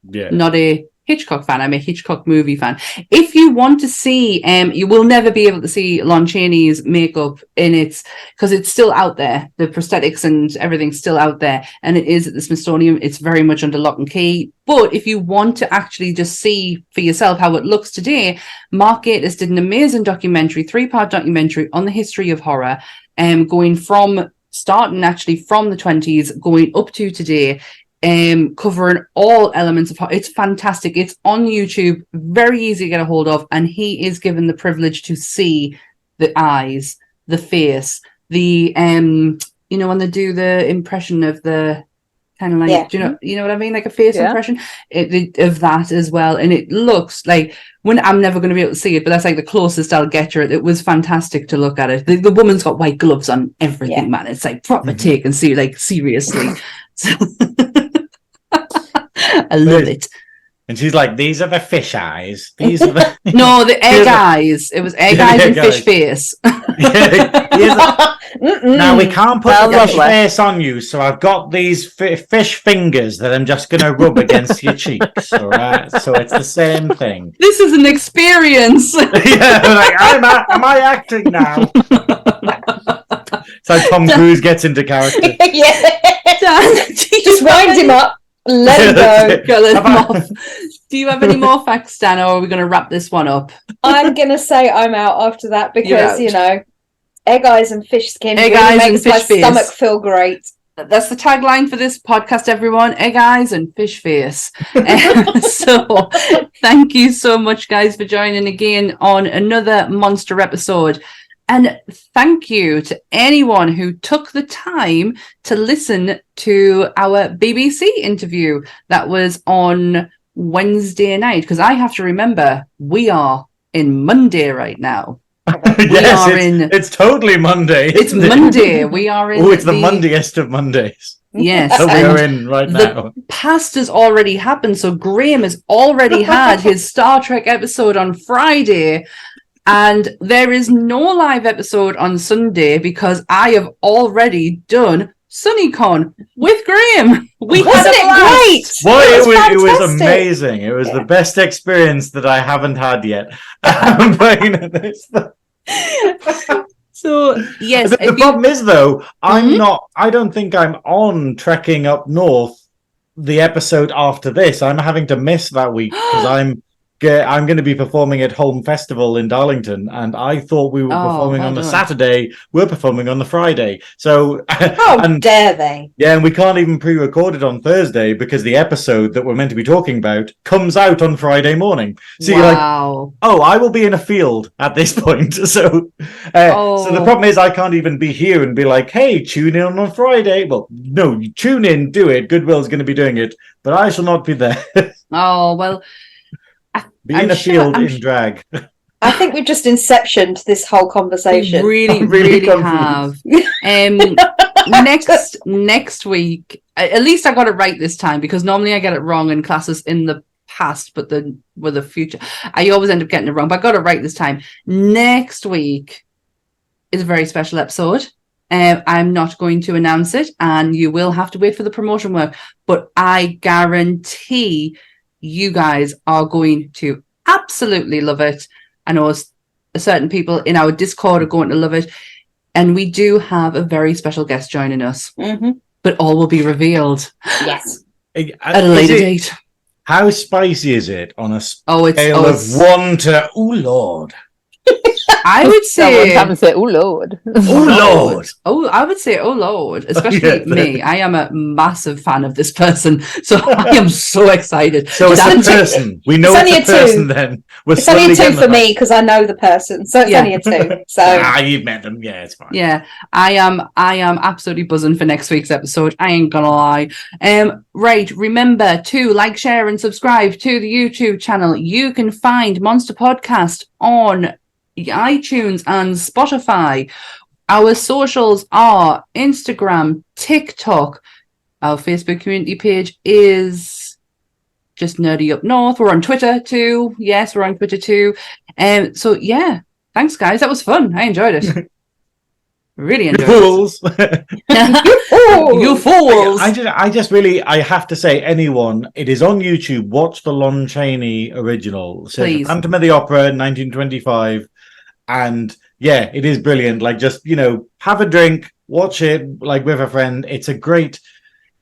Yeah, not a Hitchcock fan. I'm a Hitchcock movie fan. If you want to see, you will never be able to see Lon Chaney's makeup in its, because it's still out there. The prosthetics and everything's still out there, and it is at the Smithsonian. It's very much under lock and key. But if you want to actually just see for yourself how it looks today, Mark Gatiss did an amazing documentary, 3-part documentary on the history of horror, starting actually from the 20s, going up to today. Covering all elements of horror. It's fantastic. It's on YouTube, very easy to get a hold of, and he is given the privilege to see the eyes, the face, the when they do the impression of the kind of like, do you know what I mean, like a face impression of that as well, and it looks like, when I'm never going to be able to see it, but that's like the closest I'll get to it. It was fantastic to look at it. The woman's got white gloves on everything, man. It's like proper take and see, like, seriously. I love it. And she's like, these are the fish eyes. These are the no, the egg eyes. It was egg eyes and fish face. Now we can't put the fish face on you, so I've got these fish fingers that I'm just going to rub against your cheeks. All right, so it's the same thing. This is an experience. Yeah, like, am I acting now? So Tom Cruise gets into character. Just wind him up. Let him go. Let him off. Do you have any more facts, Dan, or are we going to wrap this one up? I'm going to say I'm out after that because, egg eyes and fish skin egg really eyes makes and my fish stomach face. feel great. That's the tagline for this podcast, everyone. Egg eyes and fish face. So thank you so much, guys, for joining again on another monster episode. And thank you to anyone who took the time to listen to our BBC interview that was on Wednesday night. Because I have to remember, we are in Monday right now. It's totally Monday. It's Monday. We are in. Oh, it's the Monday-est of Mondays. Yes, that we're and in right the now. past has already happened. So Graeme has already had his Star Trek episode on Friday, and there is no live episode on Sunday because I have already done SunnyCon with Graeme. We had Wasn't a it blast. great? Well, it was fantastic. amazing. It was the best experience that I haven't had yet. But, you know, So yes, the problem is though, I don't think I'm on Trekking Up North the episode after this. I'm having to miss that week because I'm going to be performing at Home Festival in Darlington, and I thought we were performing on the Saturday. We're performing on the Friday. So how dare they? Yeah, and we can't even pre-record it on Thursday because the episode that we're meant to be talking about comes out on Friday morning. So you're like, oh, I will be in a field at this point. So the problem is I can't even be here and be like, hey, tune in on Friday. Well, no, tune in, do it. Goodwill's going to be doing it, but I shall not be there. Oh, well. Be in a field in drag. I think we've just inceptioned this whole conversation. We really have. Next week, at least I got it right this time, because normally I get it wrong in classes in the past, but then with the future, I always end up getting it wrong. But I got it right this time. Next week is a very special episode. I'm not going to announce it, and you will have to wait for the promotion work. But I guarantee you guys are going to absolutely love it. I know certain people in our Discord are going to love it. And we do have a very special guest joining us. Mm-hmm. But all will be revealed. Yes. At a later date. How spicy is it on a scale of 1 to, oh Lord? I would say, oh Lord. Oh Lord. Oh, I would say, oh Lord. Especially me. I am a massive fan of this person. So I am so excited. So it's a person. We know it's a person then. It's only a 2 for me because I know the person. So it's only a 2. So you've met them. Yeah, it's fine. Yeah. I am absolutely buzzing for next week's episode. I ain't gonna lie. Right. Remember to like, share, and subscribe to the YouTube channel. You can find Monster Podcast on iTunes and Spotify. Our socials are Instagram, TikTok. Our Facebook community page is just Nerdy Up North. We're on Twitter too. Yes, we're on Twitter too. So yeah, thanks guys. That was fun. I enjoyed it. Really enjoyed it. You fools. I just really, I have to say, anyone, it is on YouTube. Watch the Lon Chaney original. So please. Phantom of the Opera, 1925. And yeah, it is brilliant. Like, just, you know, have a drink, watch it like with a friend. It's a great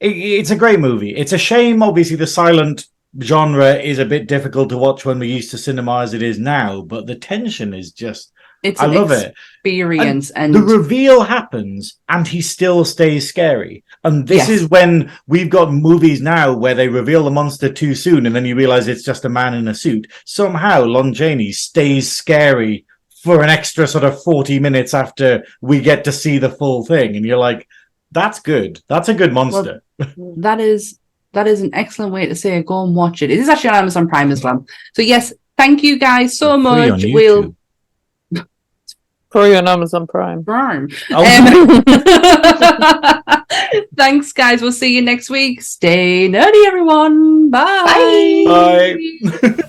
movie. It's a shame, obviously, the silent genre is a bit difficult to watch when we're used to cinema as it is now, but the tension is just, I love it. Experience and the reveal happens and he still stays scary. And this is when we've got movies now where they reveal the monster too soon and then you realize it's just a man in a suit. Somehow Lon Chaney stays scary for an extra sort of 40 minutes after we get to see the full thing. And you're like, that's good. That's a good monster. Well, that is an excellent way to say it. Go and watch it. It is actually on Amazon Prime as well. So yes, thank you guys so much. We'll free on Amazon Prime. Thanks guys. We'll see you next week. Stay nerdy, everyone. Bye. Bye.